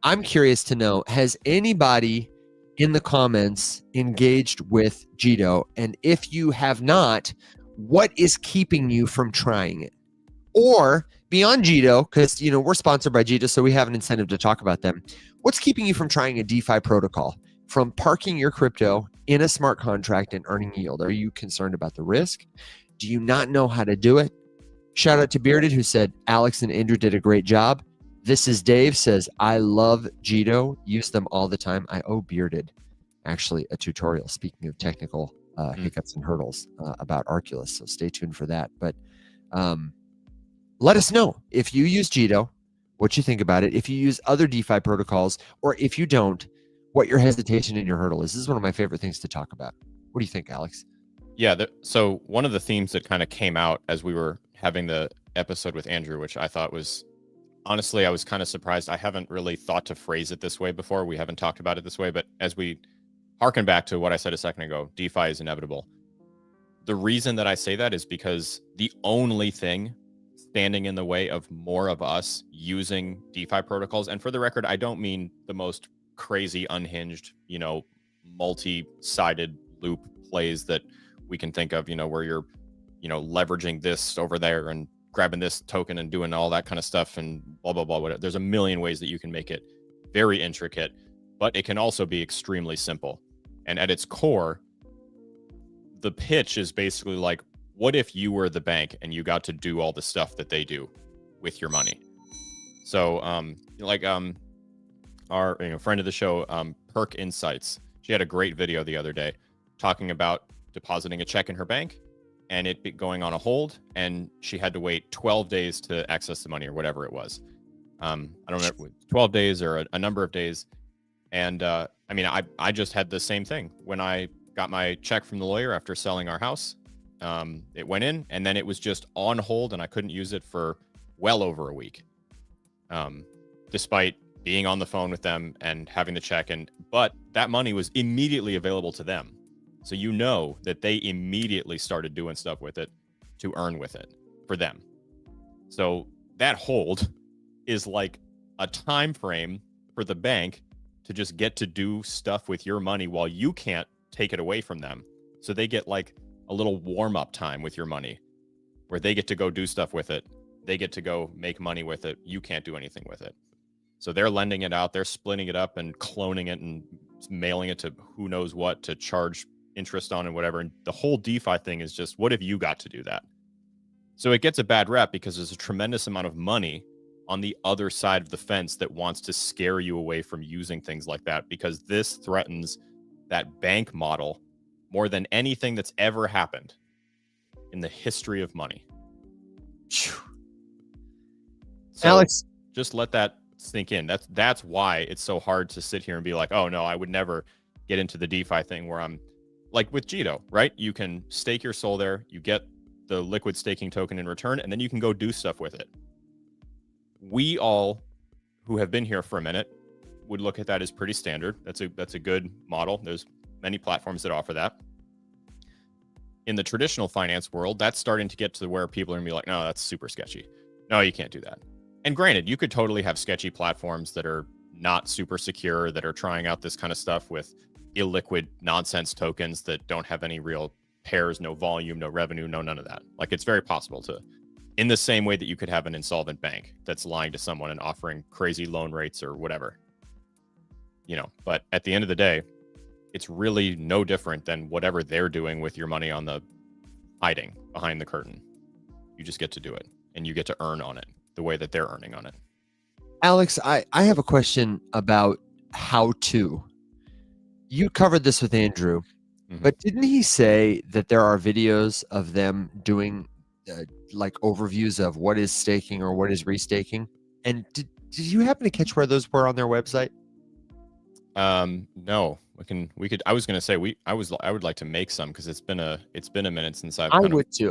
S1: I'm curious to know, has anybody in the comments engaged with Jito? And if you have not, what is keeping you from trying it? Or beyond Jito, because we're sponsored by Jito, so we have an incentive to talk about them. What's keeping you from trying a DeFi protocol, from parking your crypto in a smart contract and earning yield? Are you concerned about the risk? Do you not know how to do it? Shout out to Bearded, who said Alex and Andrew did a great job. This is Dave, says, I love Jito, use them all the time. I owe Bearded actually a tutorial, speaking of technical hiccups and hurdles about Arculus, so stay tuned for that. But let us know if you use Jito, what you think about it. If you use other DeFi protocols, or if you don't, what your hesitation and your hurdle is. This is one of my favorite things to talk about. What do you think, Alex?
S2: Yeah, so one of the themes that kind of came out as we were having the episode with Andrew, which I thought was, honestly, I was kind of surprised. I haven't really thought to phrase it this way before. We haven't talked about it this way, but as we harken back to what I said a second ago, DeFi is inevitable. The reason that I say that is because the only thing standing in the way of more of us using DeFi protocols, and for the record, I don't mean the most crazy, unhinged, multi-sided loop plays that we can think of, where you're, leveraging this over there and grabbing this token and doing all that kind of stuff and blah, blah, blah, whatever. There's a million ways that you can make it very intricate, but it can also be extremely simple. And at its core, the pitch is basically like, what if you were the bank and you got to do all the stuff that they do with your money? So, our friend of the show, Perk Insights, she had a great video the other day talking about depositing a check in her bank and it going on a hold, and she had to wait 12 days to access the money or whatever it was. I don't remember, 12 days or a number of days. And I just had the same thing when I got my check from the lawyer after selling our house. It went in and then it was just on hold and I couldn't use it for well over a week. Despite being on the phone with them and having the check, but that money was immediately available to them. So that they immediately started doing stuff with it to earn with it for them. So that hold is like a time frame for the bank to just get to do stuff with your money while you can't take it away from them. So they get like a little warm-up time with your money where they get to go do stuff with it. They get to go make money with it. You can't do anything with it. So they're lending it out. They're splitting it up and cloning it and mailing it to who knows what to charge interest on and whatever. And the whole DeFi thing is just, what if you got to do that? So it gets a bad rep because there's a tremendous amount of money on the other side of the fence that wants to scare you away from using things like that, because this threatens that bank model more than anything that's ever happened in the history of money. So
S1: Alex,
S2: just let that sink in. That's why it's so hard to sit here and be like, oh no, I would never get into the DeFi thing where I'm like with Jito, right? You can stake your soul there, you get the liquid staking token in return, and then you can go do stuff with it. We all who have been here for a minute would look at that as pretty standard. That's a good model. There's many platforms that offer that. In the traditional finance world, that's starting to get to where people are gonna be like, no, that's super sketchy. No, you can't do that. And granted, you could totally have sketchy platforms that are not super secure, that are trying out this kind of stuff with illiquid nonsense tokens that don't have any real pairs, no volume, no revenue, no none of that. Like, it's very possible to, in the same way that you could have an insolvent bank that's lying to someone and offering crazy loan rates or whatever, you know. But at the end of the day, it's really no different than whatever they're doing with your money on the hiding behind the curtain. You just get to do it, and you get to earn on it the way that they're earning on it.
S1: Alex, I have a question about how to. You covered this with Andrew, but didn't he say that there are videos of them doing like overviews of what is staking or what is restaking? And did you happen to catch where those were on their website?
S2: No, we could. I was going to say I would like to make some, because it's been a minute since I've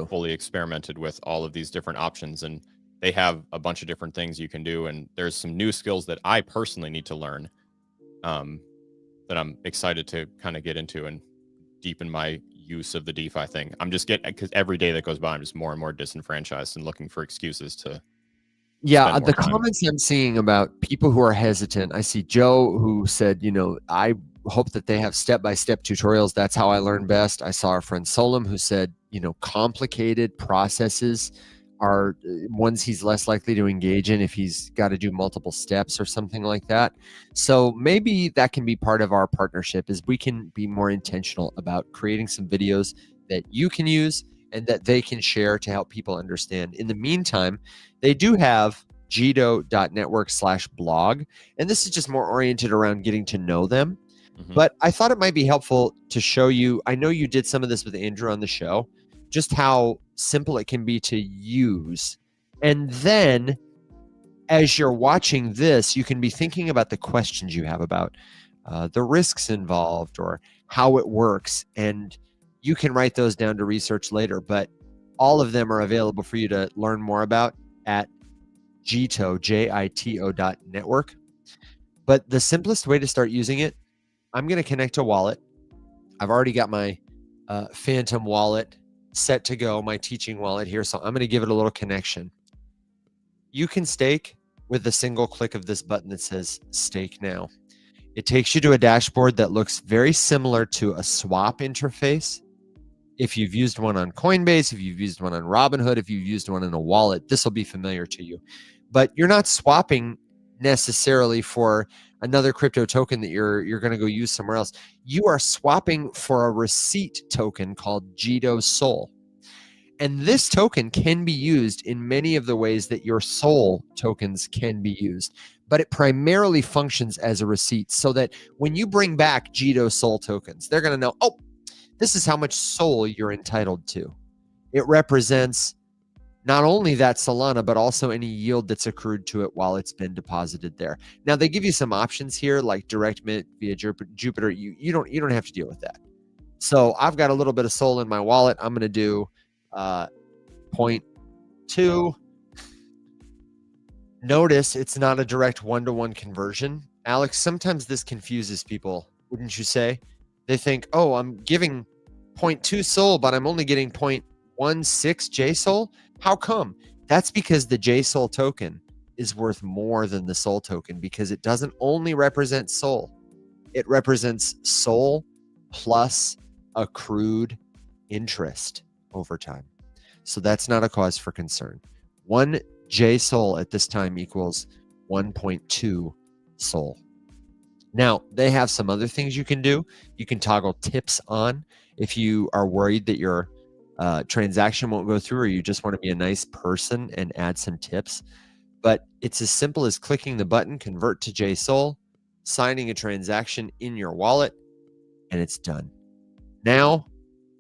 S2: fully experimented with all of these different options, and they have a bunch of different things you can do, and there's some new skills that I personally need to learn, that I'm excited to kind of get into and deepen my use of the DeFi thing. I'm just because every day that goes by, I'm just more and more disenfranchised and looking for excuses to.
S1: Yeah, the comments I'm seeing about people who are hesitant. I see Joe who said, I hope that they have step-by-step tutorials. That's how I learn best. I saw our friend Solom who said, complicated processes are ones he's less likely to engage in if he's got to do multiple steps or something like that. So maybe that can be part of our partnership, is we can be more intentional about creating some videos that you can use and that they can share to help people understand. In the meantime, they do have Jito.network/blog, and this is just more oriented around getting to know them. But I thought it might be helpful to show you, I know you did some of this with Andrew on the show, just how simple it can be to use. And then as you're watching this, you can be thinking about the questions you have about the risks involved or how it works. And you can write those down to research later, but all of them are available for you to learn more about at Jito, Jito.network. But the simplest way to start using it, I'm going to connect a wallet. I've already got my Phantom wallet set to go, my teaching wallet here. So I'm going to give it a little connection. You can stake with a single click of this button that says stake now. It takes you to a dashboard that looks very similar to a swap interface. If you've used one on Coinbase, if you've used one on Robinhood, if you've used one in a wallet, this will be familiar to you. But you're not swapping necessarily for another crypto token that you're going to go use somewhere else. You are swapping for a receipt token called Jito Soul. And this token can be used in many of the ways that your Soul tokens can be used. But it primarily functions as a receipt, so that when you bring back Jito Soul tokens, they're going to know, oh, this is how much Soul you're entitled to. It represents not only that Solana, but also any yield that's accrued to it while it's been deposited there. Now, they give you some options here, like direct mint via Jupiter. You don't have to deal with that. So I've got a little bit of Soul in my wallet. I'm going to do 0.2. Notice it's not a direct one-to-one conversion. Alex, sometimes this confuses people, wouldn't you say? They think, oh, I'm giving 0.2 Soul, but I'm only getting 0.16 JSOL. How come? That's because the JSOL token is worth more than the SOL token because it doesn't only represent SOL. It represents SOL plus accrued interest over time. So that's not a cause for concern. 1 JSOL at this time equals 1.2 SOL. Now, they have some other things you can do. You can toggle tips on if you are worried that your transaction won't go through, or you just want to be a nice person and add some tips. But it's as simple as clicking the button, convert to JSOL, signing a transaction in your wallet, and it's done. Now,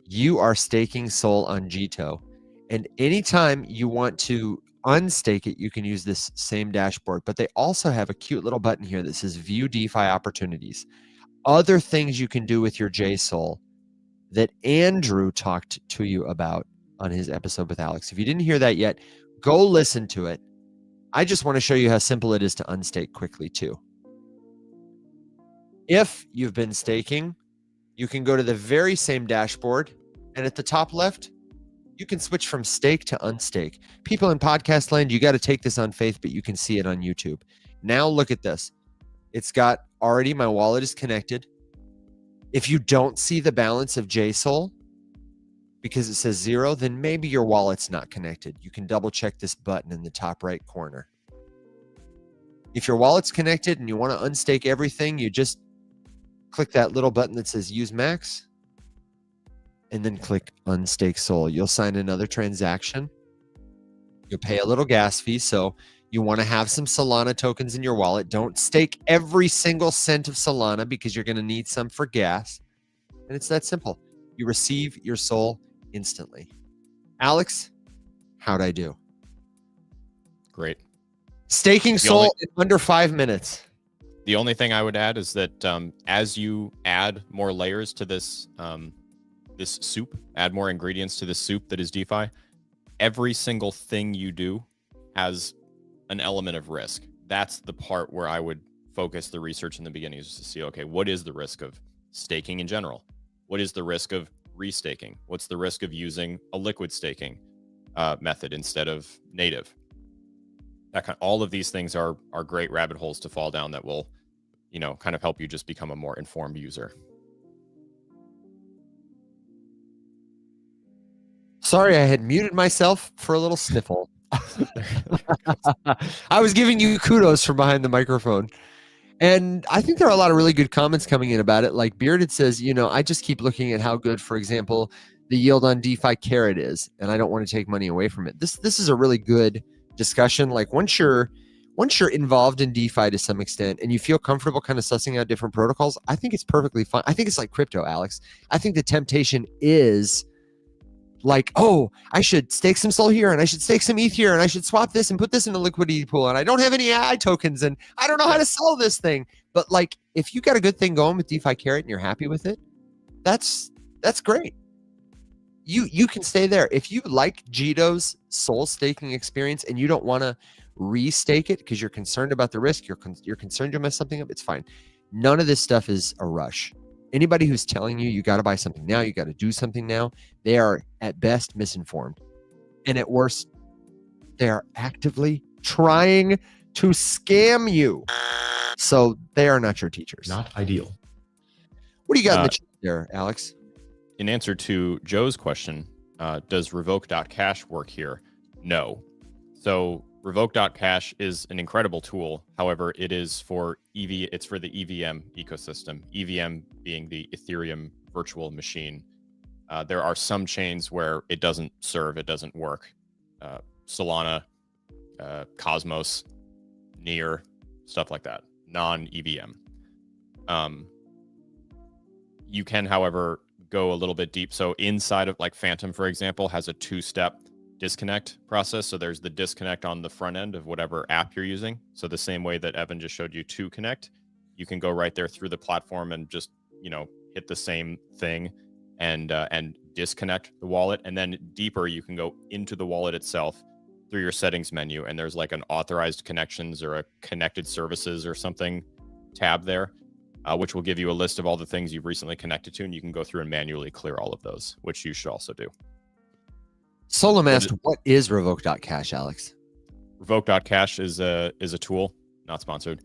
S1: you are staking SOL on Jito. And anytime you want to unstake it, you can use this same dashboard. But they also have a cute little button here that says View DeFi Opportunities. Other things you can do with your JSOL that Andrew talked to you about on his episode with Alex. If you didn't hear that yet, go listen to it. I just want to show you how simple it is to unstake quickly too. If you've been staking, you can go to the very same dashboard, and at the top left, you can switch from stake to unstake. People in podcast land, you got to take this on faith, but you can see it on YouTube. Now look at this. It's got already, my wallet is connected. If you don't see the balance of JSOL because it says 0, then maybe your wallet's not connected. You can double check this button in the top right corner. If your wallet's connected and you want to unstake everything, you just click that little button that says use max and then click unstake SOL. You'll sign another transaction. You'll pay a little gas fee. So you want to have some Solana tokens in your wallet. Don't stake every single cent of Solana because you're going to need some for gas. And it's that simple. You receive your SOL instantly. Alex, how'd I do?
S2: Great.
S1: Staking SOL in under 5 minutes.
S2: The only thing I would add is that as you add more layers to this this soup, add more ingredients to this soup that is DeFi, every single thing you do has an element of risk. That's the part where I would focus the research in the beginning, is to see, okay, what is the risk of staking in general? What is the risk of restaking? What's the risk of using a liquid staking method instead of native? All of these things are great rabbit holes to fall down that will, kind of help you just become a more informed user.
S1: Sorry, I had muted myself for a little sniffle. I was giving you kudos from behind the microphone. And I think there are a lot of really good comments coming in about it. Like Bearded says, I just keep looking at how good, for example, the yield on DeFi Carrot is, and I don't want to take money away from it. This is a really good discussion. Like once you're involved in DeFi to some extent and you feel comfortable kind of sussing out different protocols, I think it's perfectly fine. I think it's like crypto, Alex. I think the temptation is like, oh, I should stake some SOL here and I should stake some ETH here and I should swap this and put this in a liquidity pool and I don't have any AI tokens and I don't know how to sell this thing. But like, if you got a good thing going with DeFi Carrot and you're happy with it, that's great. You can stay there. If you like Jito's SOL staking experience and you don't want to restake it because you're concerned about the risk, you're concerned you'll mess something up, it's fine. None of this stuff is a rush. Anybody who's telling you got to buy something now, you got to do something now, they are at best misinformed. And at worst, they are actively trying to scam you. So they are not your teachers.
S3: Not ideal.
S1: What do you got in the chat there, Alex?
S2: In answer to Joe's question, does Revoke.cash work here? No. So Revoke.cash is an incredible tool. However, it is for it's for the EVM ecosystem, EVM being the Ethereum virtual machine. There are some chains where it doesn't serve, it doesn't work. Solana, Cosmos, Near, stuff like that, non-EVM. You can, however, go a little bit deep. So inside of like Phantom, for example, has a 2-step disconnect process. So there's the disconnect on the front end of whatever app you're using. So the same way that Evan just showed you to connect, you can go right there through the platform and just, hit the same thing and disconnect the wallet. And then deeper, you can go into the wallet itself through your settings menu. And there's like an authorized connections or a connected services or something tab there, which will give you a list of all the things you've recently connected to. And you can go through and manually clear all of those, which you should also do.
S1: Solomast, what is Revoke.cash, Alex?
S2: Revoke.cash is a tool, not sponsored,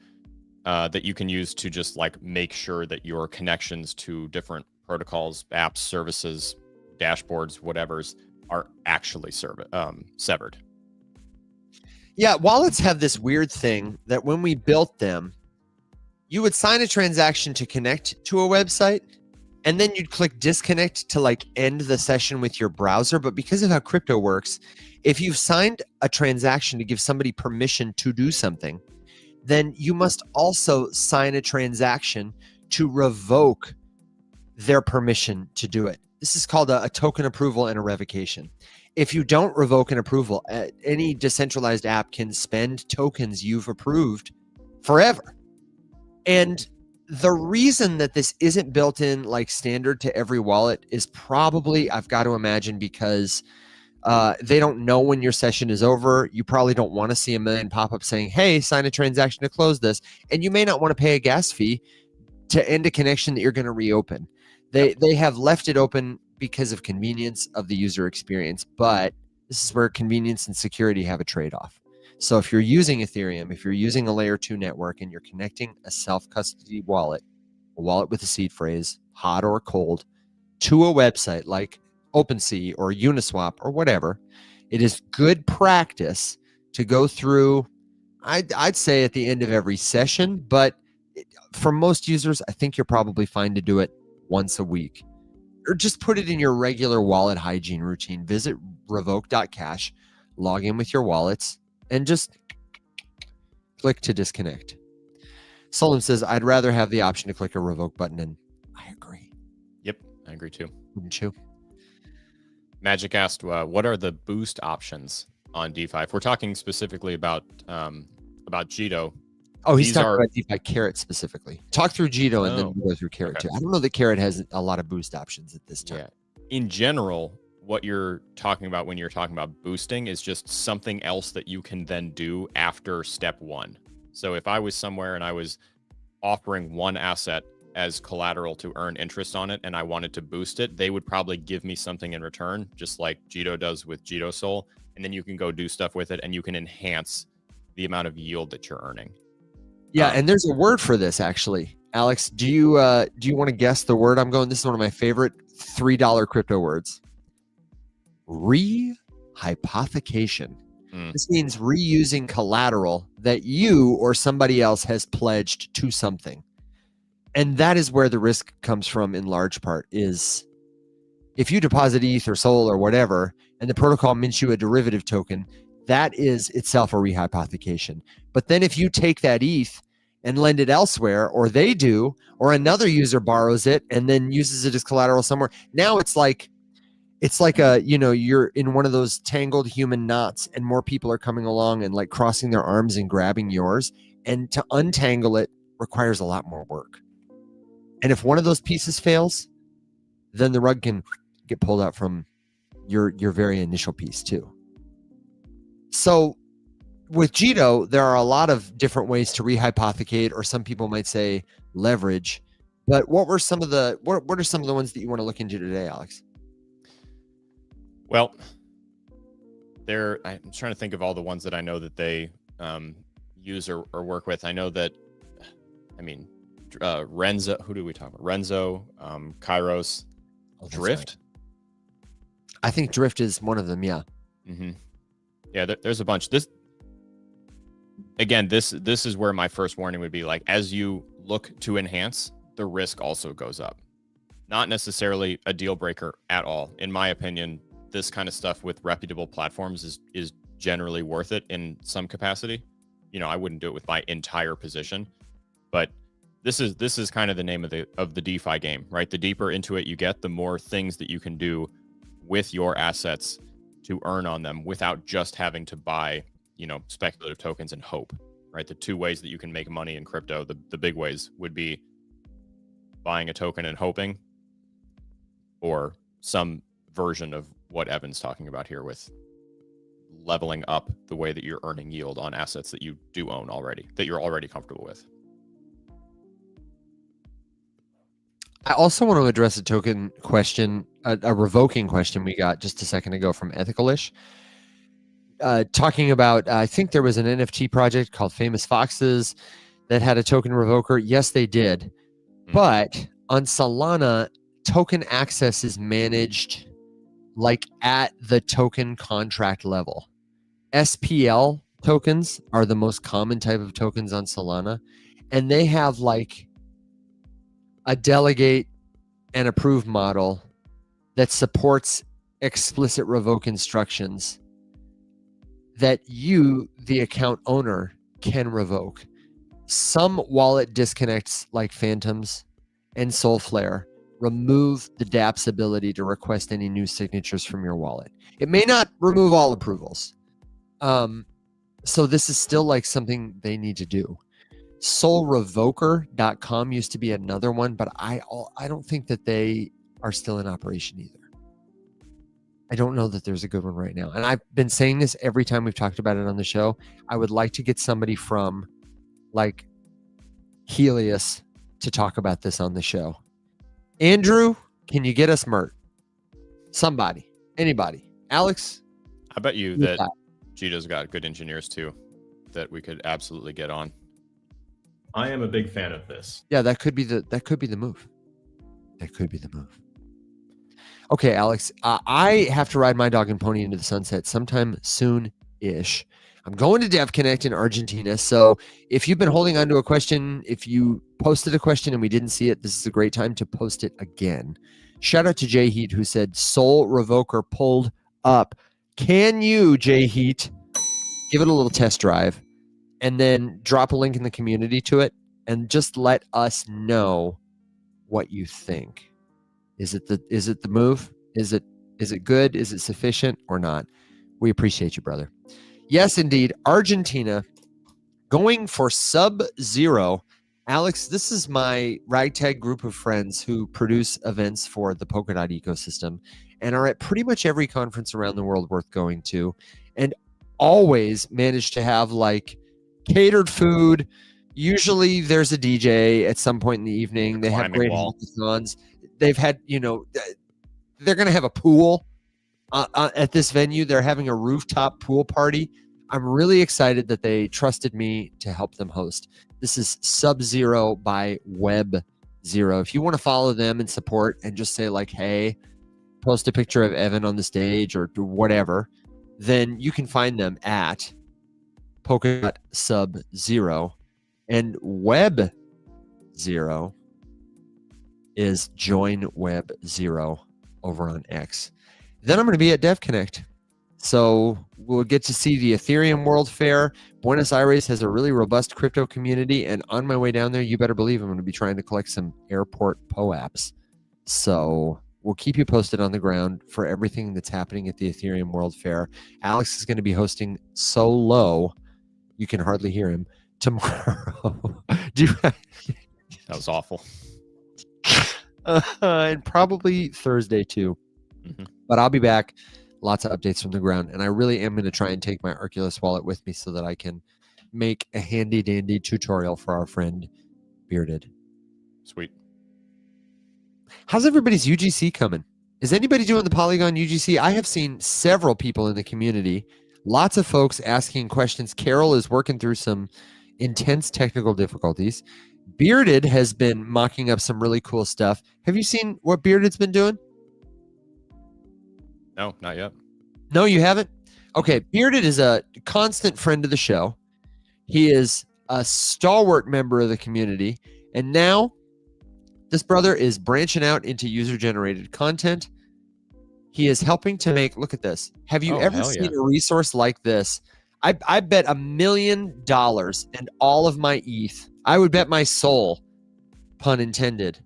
S2: that you can use to just like make sure that your connections to different protocols, apps, services, dashboards, whatever's are actually severed.
S1: Yeah, wallets have this weird thing that when we built them, you would sign a transaction to connect to a website, and then you'd click disconnect to like end the session with your browser. But because of how crypto works, if you've signed a transaction to give somebody permission to do something, then you must also sign a transaction to revoke their permission to do it. This is called a token approval and a revocation. If you don't revoke an approval, any decentralized app can spend tokens you've approved forever. And the reason that this isn't built in like standard to every wallet is probably, I've got to imagine, because they don't know when your session is over. You probably don't want to see a million pop-ups saying, hey, sign a transaction to close this. And you may not want to pay a gas fee to end a connection that you're going to reopen. They have left it open because of convenience of the user experience, but this is where convenience and security have a trade-off. So if you're using Ethereum, if you're using a layer 2 network and you're connecting a self-custody wallet, a wallet with a seed phrase, hot or cold, to a website like OpenSea or Uniswap or whatever, it is good practice to go through, I'd say at the end of every session, but for most users, I think you're probably fine to do it once a week. Or just put it in your regular wallet hygiene routine. Visit Revoke.cash, log in with your wallets, and just click to disconnect. Solon says, I'd rather have the option to click a revoke button, and I agree.
S2: Yep, I agree too.
S1: Wouldn't you?
S2: Magic asked, what are the boost options on DeFi? If we're talking specifically about Jito.
S1: Oh, he's talking about DeFi Carrot specifically. Talk through Jito and then we'll go through Carrot too. I don't know that Carrot has a lot of boost options at this time.
S2: Yeah. In general, what you're talking about when you're talking about boosting is just something else that you can then do after step one. So if I was somewhere and I was offering one asset as collateral to earn interest on it and I wanted to boost it, they would probably give me something in return, just like Jito does with Jito Soul. And then you can go do stuff with it and you can enhance the amount of yield that you're earning.
S1: Yeah, and there's a word for this actually. Alex, do you want to guess the word I'm going? This is one of my favorite $3 crypto words. Rehypothecation. This means reusing collateral that you or somebody else has pledged to something. And that is where the risk comes from in large part, is if you deposit ETH or SOL or whatever, and the protocol mints you a derivative token, that is itself a rehypothecation. But then if you take that ETH and lend it elsewhere, or they do, or another user borrows it and then uses it as collateral somewhere, now it's like you're in one of those tangled human knots and more people are coming along and like crossing their arms and grabbing yours. And to untangle it requires a lot more work. And if one of those pieces fails, then the rug can get pulled out from your very initial piece too. So with Jito, there are a lot of different ways to rehypothecate, or some people might say leverage. But what are some of the ones that you want to look into today, Alex?
S2: Well, I'm trying to think of all the ones that I know that they use or work with. I know that, Renzo, who do we talk about? Renzo, Kairos, Drift.
S1: Right. I think Drift is one of them. Yeah.
S2: Mm-hmm. Yeah, there's a bunch. This is where my first warning would be, like, as you look to enhance, the risk also goes up. Not necessarily a deal breaker at all. In my opinion, this kind of stuff with reputable platforms is generally worth it in some capacity. I wouldn't do it with my entire position, but this is kind of the name of the DeFi game, right? The deeper into it you get, the more things that you can do with your assets to earn on them without just having to buy, speculative tokens and hope, right? The two ways that you can make money in crypto, the big ways would be buying a token and hoping, or some version of what Evan's talking about here with leveling up the way that you're earning yield on assets that you do own already, that you're already comfortable with.
S1: I also want to address a token question, a revoking question we got just a second ago from Ethicalish. talking about, I think there was an NFT project called Famous Foxes that had a token revoker. Yes, they did. But on Solana, token access is managed like at the token contract level. SPL tokens are the most common type of tokens on Solana. And they have like a delegate and approve model that supports explicit revoke instructions that you, the account owner, can revoke. Some wallet disconnects like Phantoms and Soulflare remove the dApp's ability to request any new signatures from your wallet. It may not remove all approvals. So this is still like something they need to do. Revoke.com used to be another one, but I don't think that they are still in operation either. I don't know that there's a good one right now. And I've been saying this every time we've talked about it on the show. I would like to get somebody from like Helios to talk about this on the show. Andrew, can you get us Mert? Somebody, anybody. Alex?
S2: I bet you that Jito's got good engineers too that we could absolutely get on.
S4: I am a big fan of this.
S1: Yeah, that could be the move. That could be the move. Okay, Alex, I have to ride my dog and pony into the sunset sometime soon-ish. I'm going to DevConnect in Argentina. So if you've been holding on to a question, if you posted a question and we didn't see it, this is a great time to post it again. Shout out to Jay Heat, who said Sol Revoker pulled up. Can you, Jay Heat, give it a little test drive and then drop a link in the community to it and just let us know what you think? Is it the move? Is it good? Is it sufficient or not? We appreciate you, brother. Yes, indeed. Argentina going for sub-zero. Alex, this is my ragtag group of friends who produce events for the Polkadot ecosystem and are at pretty much every conference around the world worth going to, and always manage to have like catered food. Usually there's a DJ at some point in the evening. They have great hackathons. They've had, they're going to have a pool at this venue. They're having a rooftop pool party. I'm really excited that they trusted me to help them host. This is Sub-Zero by Web0. If you want to follow them and support and just say like, hey, post a picture of Evan on the stage or do whatever, then you can find them at Polkadot Sub-Zero. And Web0 is Join Web0 over on X. Then I'm going to be at DevConnect. So we'll get to see the Ethereum World Fair. Buenos Aires has a really robust crypto community. And on my way down there, you better believe I'm going to be trying to collect some airport POAPs. So we'll keep you posted on the ground for everything that's happening at the Ethereum World Fair. Alex is going to be hosting solo. You can hardly hear him tomorrow.
S2: That was awful.
S1: And probably Thursday too. Mm-hmm. But I'll be back. Lots of updates from the ground. And I really am going to try and take my Arculus wallet with me so that I can make a handy dandy tutorial for our friend Bearded.
S2: Sweet.
S1: How's everybody's UGC coming? Is anybody doing the Polygon UGC? I have seen several people in the community. Lots of folks asking questions. Carol is working through some intense technical difficulties. Bearded has been mocking up some really cool stuff. Have you seen what Bearded's been doing?
S2: No, not yet.
S1: No, you haven't? Okay, Bearded is a constant friend of the show. He is a stalwart member of the community. And now this brother is branching out into user-generated content. He is helping to make, look at this. Have you ever seen a resource like this? I bet $1 million and all of my ETH, I would bet my soul, pun intended,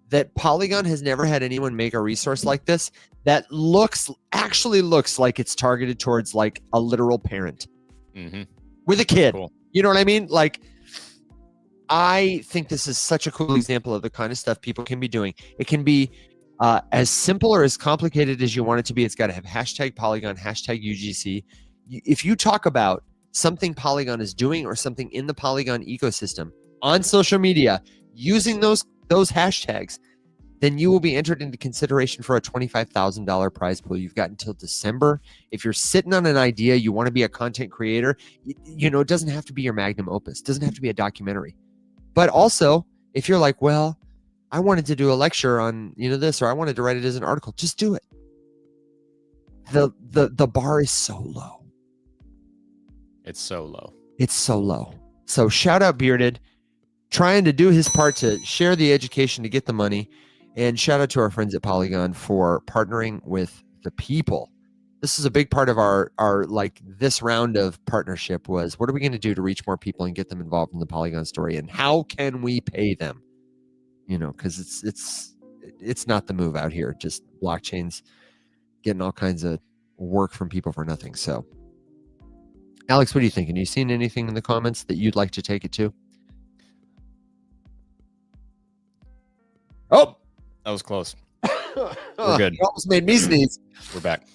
S1: that Polygon has never had anyone make a resource like this that actually looks like it's targeted towards like a literal parent with a kid. Cool. You know what I mean? Like, I think this is such a cool example of the kind of stuff people can be doing. It can be as simple or as complicated as you want it to be. It's got to have hashtag Polygon, hashtag UGC. If you talk about something Polygon is doing or something in the Polygon ecosystem on social media using those hashtags, then you will be entered into consideration for a $25,000 prize pool. You've got until December. If you're sitting on an idea, you want to be a content creator, you know, it doesn't have to be your magnum opus. It doesn't have to be a documentary. But also, if you're like, well, I wanted to do a lecture on, you know, this, or I wanted to write it as an article, just do it. The bar is so low.
S2: It's so low.
S1: It's so low. So shout out Bearded, trying to do his part to share the education to get the money. And shout out to our friends at Polygon for partnering with the people. This is a big part of our like this round of partnership was, what are we going to do to reach more people and get them involved in the Polygon story? And how can we pay them? You know, because it's not the move out here. Just blockchains getting all kinds of work from people for nothing. So Alex, what are you thinking? You seen anything in the comments that you'd like to take it to? Oh,
S2: that was close. We're good.
S1: You almost made me sneeze.
S2: We're back.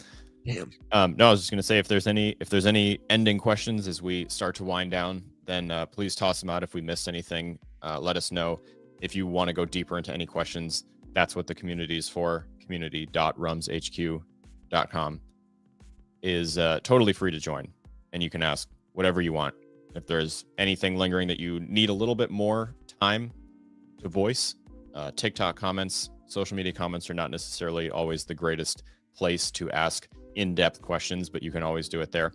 S1: Damn.
S2: No, I was just gonna say if there's any ending questions as we start to wind down, then please toss them out. If we missed anything, let us know. If you want to go deeper into any questions, that's what the community is for. community.rumshq.com is totally free to join, and you can ask whatever you want. If there's anything lingering that you need a little bit more time to voice, TikTok comments, social media comments are not necessarily always the greatest place to ask in-depth questions, but you can always do it there.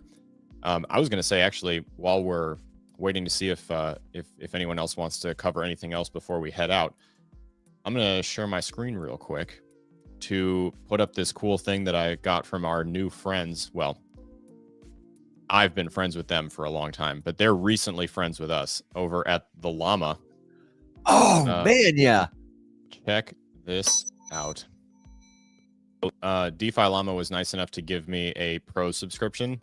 S2: I was going to say, actually, while we're waiting to see if anyone else wants to cover anything else before we head out, I'm going to share my screen real quick to put up this cool thing that I got from our new friends. Well, I've been friends with them for a long time, but they're recently friends with us over at the Llama.
S1: Oh, man, yeah.
S2: Check this out. DeFi Llama was nice enough to give me a pro subscription,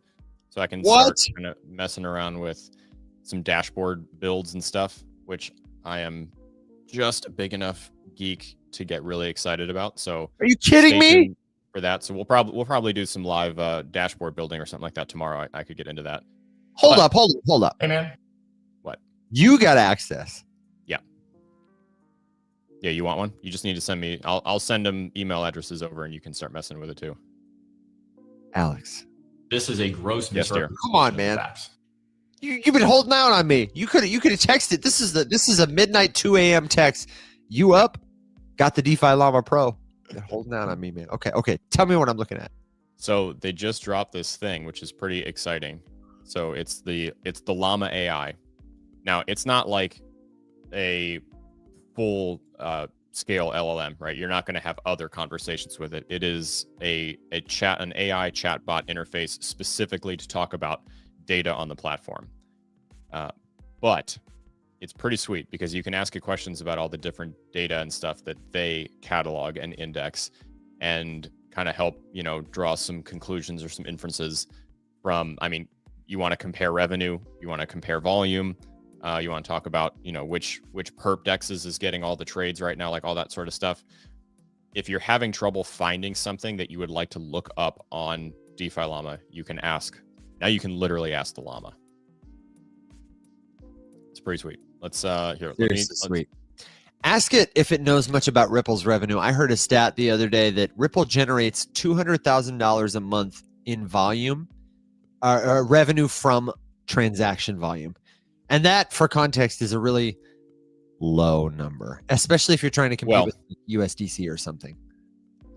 S2: so I can start kind of messing around with some dashboard builds and stuff, which I am just a big enough geek to get really excited about. So
S1: are you kidding me?
S2: For that, so we'll probably do some live dashboard building or something like that tomorrow. I could get into that.
S1: Hold up.
S4: Hey man,
S2: what?
S1: You got access.
S2: Yeah, you want one? You just need to send me. I'll send them email addresses over, and you can start messing with it too.
S1: Alex,
S4: this is a gross misrepresentation.
S1: Come on, man. You've been holding out on me. You could have texted. This is a midnight 2 a.m. text. You up? Got the DeFi Llama Pro. You're holding out on me, man. Okay. Tell me what I'm looking at.
S2: So they just dropped this thing, which is pretty exciting. So it's the Llama AI. Now it's not like a full scale LLM, right? You're not going to have other conversations with it. It is an AI chatbot interface specifically to talk about data on the platform. But it's pretty sweet because you can ask it questions about all the different data and stuff that they catalog and index, and kind of help, draw some conclusions or some inferences from, you want to compare revenue, you want to compare volume, you want to talk about, which perp dexes is getting all the trades right now, like all that sort of stuff. If you're having trouble finding something that you would like to look up on DeFi Llama, you can ask. Now you can literally ask the Llama. It's pretty sweet. Let's
S1: sweet. Ask it if it knows much about Ripple's revenue. I heard a stat the other day that Ripple generates $200,000 a month in volume, revenue from transaction volume. And that, for context, is a really low number, especially if you're trying to compete with USDC or something.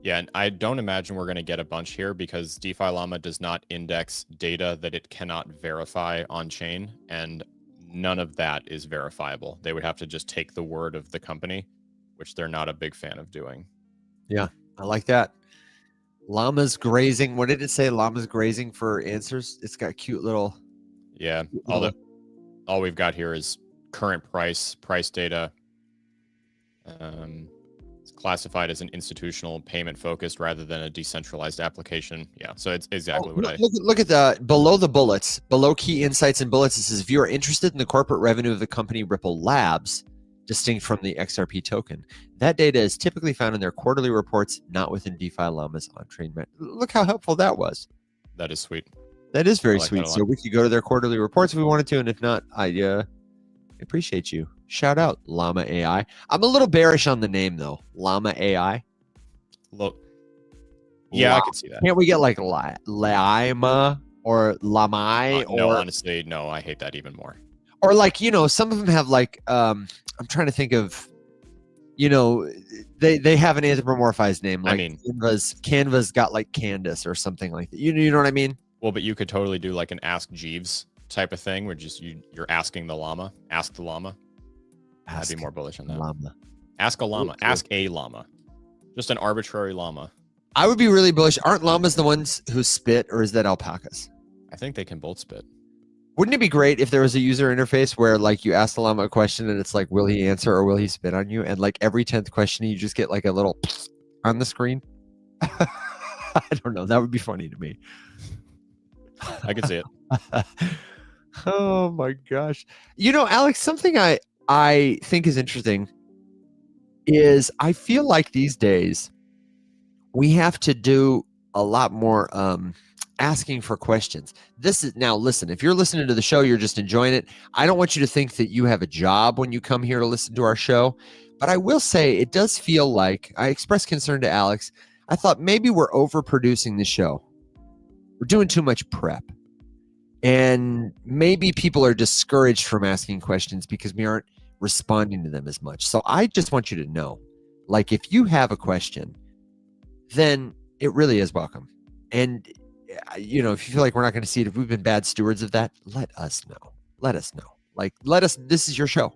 S2: Yeah, and I don't imagine we're going to get a bunch here because DeFi Llama does not index data that it cannot verify on chain, and none of that is verifiable. They would have to just take the word of the company, which they're not a big fan of doing.
S1: Yeah, I like that. Llama's grazing. What did it say? Llama's grazing for answers. It's got cute little.
S2: Yeah, all we've got here is current price data. It's classified as an institutional payment focused rather than a decentralized application. Yeah, so it's exactly
S1: look at the below the bullets, below key insights and bullets. It says if you are interested in the corporate revenue of the company Ripple Labs, distinct from the XRP token, that data is typically found in their quarterly reports, not within DeFi Llama's on-chain. Look how helpful that was.
S2: That is sweet.
S1: That is very sweet. So we could go to their quarterly reports if we wanted to, and if not, I appreciate you. Shout out Llama AI. I'm a little bearish on the name though. Llama AI.
S2: Look, yeah, I could see that.
S1: Can't we get like Lima or Lamai
S2: No,
S1: or
S2: honestly, no, I hate that even more.
S1: or like, you know, some of them have like I'm trying to think of, you know, they have an anthropomorphized name. Like, I mean, Canva's got like Candace or something like that. You know what I mean?
S2: Well, but you could totally do like an Ask Jeeves type of thing where just you're asking the llama. Ask the llama. I'd be more bullish on that.
S1: Llama.
S2: Ask a llama. Cool. Ask a llama. Just an arbitrary llama.
S1: I would be really bullish. Aren't llamas the ones who spit, or is that alpacas?
S2: I think they can both spit.
S1: Wouldn't it be great if there was a user interface where like you ask the llama a question and it's like, will he answer or will he spit on you? And like every 10th question, you just get like a little on the screen. I don't know. That would be funny to me.
S2: I can see it.
S1: Oh my gosh. You know, Alex, something I think is interesting is I feel like these days we have to do a lot more asking for questions. This is now, listen, if you're listening to the show, you're just enjoying it. I don't want you to think that you have a job when you come here to listen to our show, but I will say it does feel like, I expressed concern to Alex, I thought maybe we're overproducing the show. We're doing too much prep. And maybe people are discouraged from asking questions because we aren't responding to them as much. So I just want you to know, like, if you have a question, then it really is welcome. And, you know, if you feel like we're not going to see it, if we've been bad stewards of that, let us know. Let us know. Like, this is your show.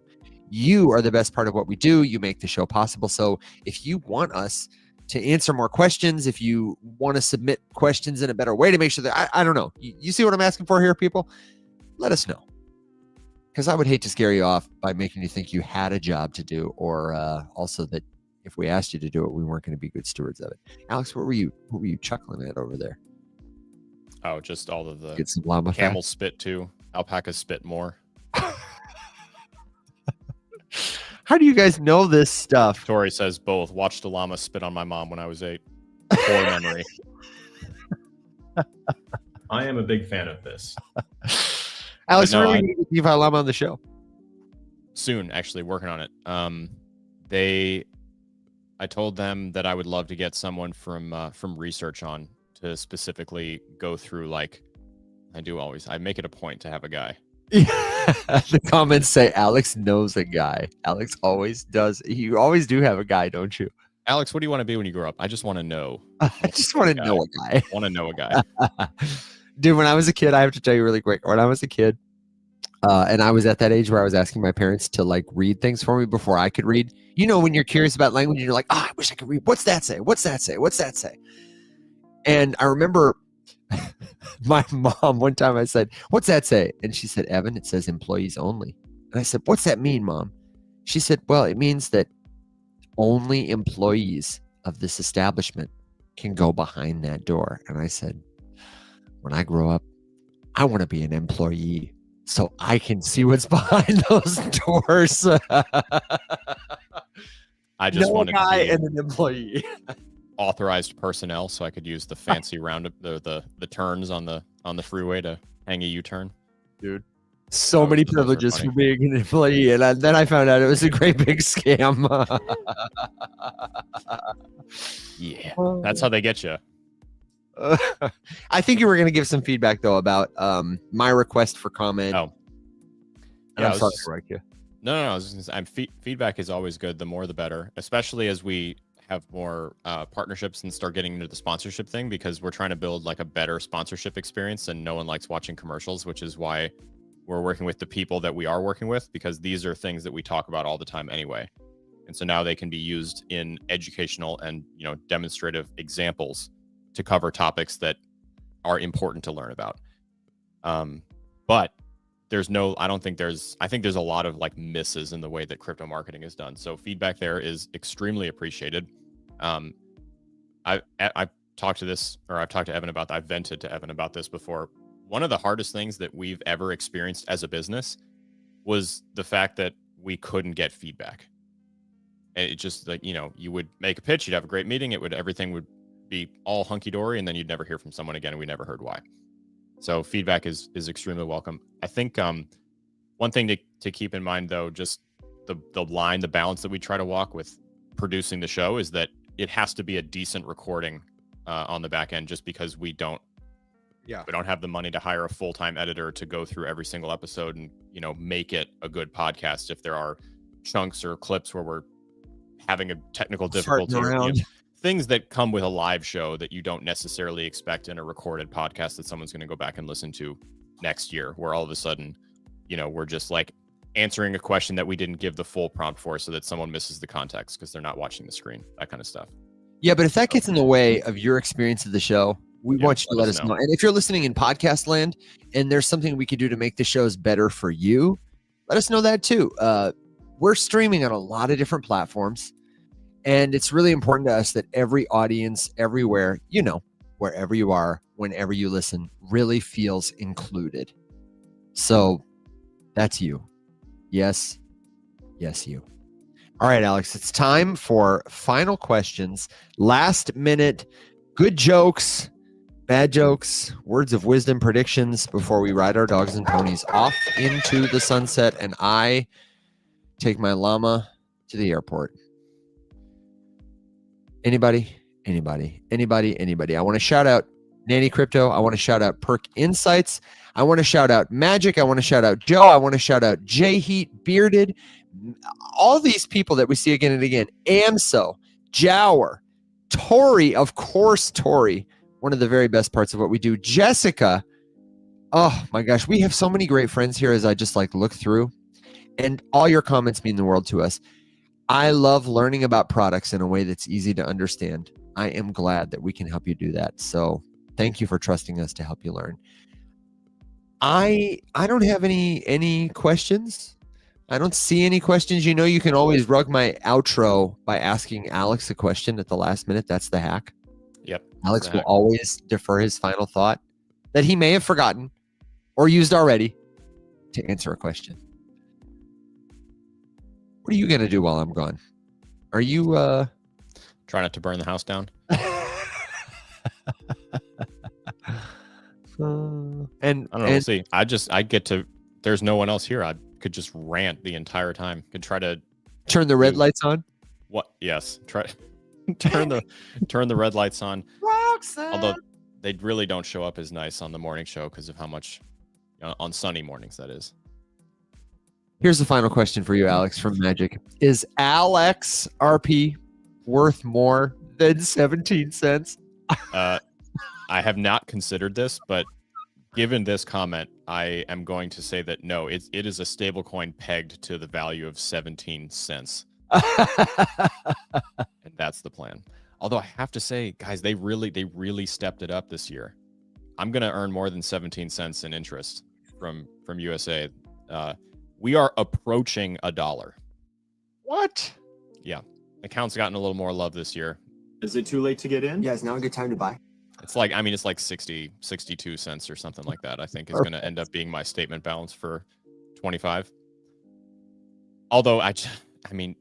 S1: You are the best part of what we do. You make the show possible. So if you want us to answer more questions, if you want to submit questions in a better way to make sure that, I don't know. You see what I'm asking for here, people? Let us know. Because I would hate to scare you off by making you think you had a job to do, or also that if we asked you to do it, we weren't going to be good stewards of it. Alex, what were you chuckling at over there?
S2: Oh, just all of the
S1: Get some llama
S2: camels
S1: facts?
S2: spit too. Alpacas spit more.
S1: How do you guys know this stuff?
S2: Tori says both. Watched a llama spit on my mom when I was 8. Poor memory.
S4: I am a big fan of this.
S1: Alex, when are we going to get DeFi Llama on the show?
S2: Soon, actually, working on it. I told them that I would love to get someone from research on to specifically go through, like, I make it a point to have a guy.
S1: The comments say Alex knows a guy. Alex always does. You always do have a guy, don't you?
S2: Alex, what do you want to be when you grow up? I just want to know.
S1: I just want to know a guy.
S2: Want to know a guy.
S1: Dude, when I was a kid, I have to tell you really quick. When I was a kid, and I was at that age where I was asking my parents to like read things for me before I could read. You know, when you're curious about language, and you're like, I wish I could read. What's that say? What's that say? What's that say? And I remember my mom, one time I said, what's that say? And she said, Evan, it says employees only. And I said, what's that mean, Mom? She said, well, it means that only employees of this establishment can go behind that door. And I said, when I grow up, I want to be an employee so I can see what's behind those doors.
S2: I just wanted
S1: a guy
S2: to be
S1: and an employee.
S2: Authorized personnel, so I could use the fancy round the turns on the freeway to hang a U-turn.
S1: Dude, so many privileges for being an employee, and then I found out it was a great big scam.
S2: Yeah, that's how they get you.
S1: I think you were going to give some feedback though about my request for comment.
S2: Oh,
S1: yeah, I'm sorry to correct you.
S2: No. Feedback is always good. The more, the better, especially as we have more partnerships and start getting into the sponsorship thing, because we're trying to build like a better sponsorship experience, and no one likes watching commercials, which is why we're working with the people that we are working with, because these are things that we talk about all the time anyway. And so now they can be used in educational and, you know, demonstrative examples to cover topics that are important to learn about. But I think there's a lot of like misses in the way that crypto marketing is done. So feedback there is extremely appreciated. I've talked to Evan about that. I've vented to Evan about this before. One of the hardest things that we've ever experienced as a business was the fact that we couldn't get feedback. And it just, like, you know, you would make a pitch, you'd have a great meeting, everything would be all hunky-dory, and then you'd never hear from someone again, and we never heard why. So feedback is extremely welcome. I think one thing to keep in mind, though, just the balance that we try to walk with producing the show is that it has to be a decent recording on the back end, just because we don't have the money to hire a full-time editor to go through every single episode and, make it a good podcast. If there are chunks or clips where we're having a technical difficulty, things that come with a live show that you don't necessarily expect in a recorded podcast that someone's going to go back and listen to next year, where all of a sudden, we're just like answering a question that we didn't give the full prompt for, so that someone misses the context because they're not watching the screen, that kind of stuff.
S1: Yeah, but if that gets in the way of your experience of the show, we want you to let us know. And if you're listening in podcast land and there's something we could do to make the shows better for you, let us know that too. We're streaming on a lot of different platforms, and it's really important to us that every audience everywhere, wherever you are, whenever you listen, really feels included. So that's you. Yes, you. All right, Alex, it's time for final questions. Last minute, good jokes, bad jokes, words of wisdom, predictions before we ride our dogs and ponies off into the sunset and I take my llama to the airport. Anybody? I want to shout out Nanny Crypto. I want to shout out Perk Insights. I want to shout out Magic. I want to shout out Joe. I want to shout out J Heat, Bearded. All these people that we see again and again. Amso, Jower, Tori, of course, Tori, one of the very best parts of what we do. Jessica. Oh my gosh, we have so many great friends here as I just look through, and all your comments mean the world to us. I love learning about products in a way that's easy to understand. I am glad that we can help you do that. So thank you for trusting us to help you learn. I don't have any questions. I don't see any questions. You can always rug my outro by asking Alex a question at the last minute. That's the hack.
S2: Yep.
S1: Alex will always defer his final thought that he may have forgotten or used already to answer a question. What are you going to do while I'm gone? Are you
S2: try not to burn the house down?
S1: And
S2: I don't know. We'll see. I get to. There's no one else here. I could just rant the entire time. Could try to
S1: turn the red lights on.
S2: What? Yes. Try turn the red lights on.
S1: Roxanne.
S2: Although they really don't show up as nice on the morning show because of how much on sunny mornings that is.
S1: Here's the final question for you, Alex, from Magic. Is Alex RP worth more than 17 cents?
S2: I have not considered this, but given this comment, I am going to say that no, it is a stable coin pegged to the value of 17 cents. And that's the plan. Although I have to say, guys, they really stepped it up this year. I'm going to earn more than 17 cents in interest from USA. We are approaching $1.
S1: What?
S2: Yeah. Account's gotten a little more love this year.
S4: Is it too late to get in?
S5: Yeah, it's now a good time to buy.
S2: It's like 62 cents or something like that. I think is going to end up being my statement balance for 25. Although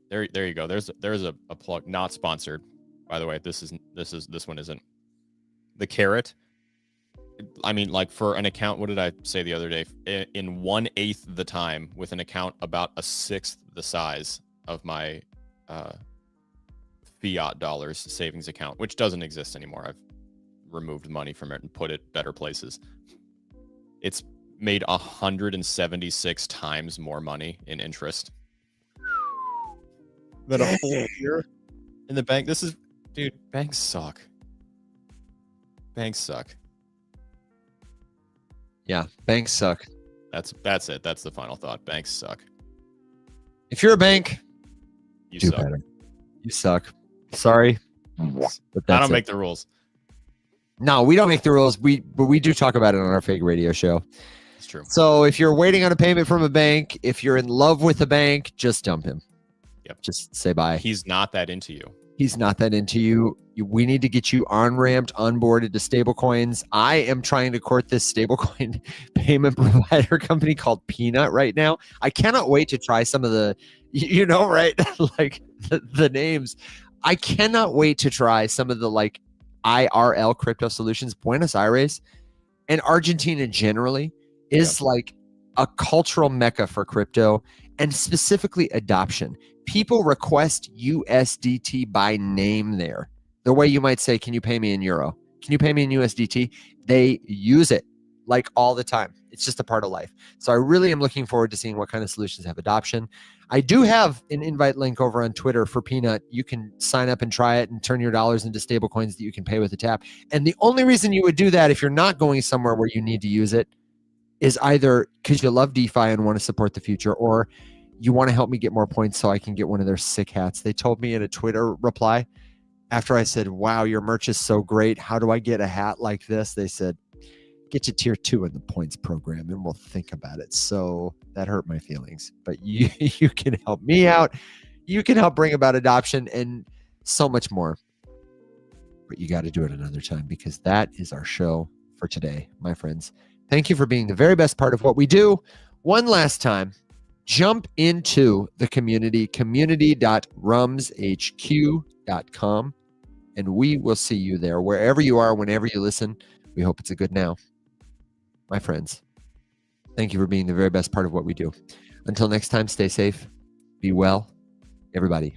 S2: there you go. There's a plug, not sponsored, by the way. This one isn't. The Carrot. For an account, what did I say the other day? In 1/8 the time, with an account about 1/6 the size of my fiat dollars savings account, which doesn't exist anymore. I've removed money from it and put it better places. It's made 176 times more money in interest than a whole year in the bank. Banks suck.
S1: Yeah, banks suck.
S2: That's it. That's the final thought. Banks suck.
S1: If you're a bank,
S2: you
S1: do
S2: suck.
S1: better. You suck. Sorry. But
S2: I don't make the rules.
S1: No, we don't make the rules. But we do talk about it on our fake radio show.
S2: It's true.
S1: So if you're waiting on a payment from a bank, if you're in love with a bank, just dump him.
S2: Yep.
S1: Just say bye.
S2: He's not that into you.
S1: He's not that into you. We need to get you on-ramped, onboarded to stablecoins. I am trying to court this stablecoin payment provider company called Peanut right now. I cannot wait to try some of the, right? Like the names. I cannot wait to try some of the IRL crypto solutions. Buenos Aires and Argentina generally is a cultural mecca for crypto and specifically adoption. People request USDT by name there. The way you might say, can you pay me in euro? Can you pay me in USDT? They use it like all the time. It's just a part of life. So I really am looking forward to seeing what kind of solutions have adoption. I do have an invite link over on Twitter for Peanut. You can sign up and try it and turn your dollars into stable coins that you can pay with a tap. And the only reason you would do that if you're not going somewhere where you need to use it is either because you love DeFi and want to support the future, or you want to help me get more points so I can get one of their sick hats. They told me in a Twitter reply after I said, wow, your merch is so great. How do I get a hat like this? They said, get you tier 2 in the points program and we'll think about it. So that hurt my feelings, but you can help me out. You can help bring about adoption and so much more, but you got to do it another time because that is our show for today, my friends. Thank you for being the very best part of what we do. One last time, jump into the community, community.rumshq.com, and we will see you there. Wherever you are, whenever you listen, we hope it's a good now. My friends, thank you for being the very best part of what we do. Until next time, stay safe, be well, everybody.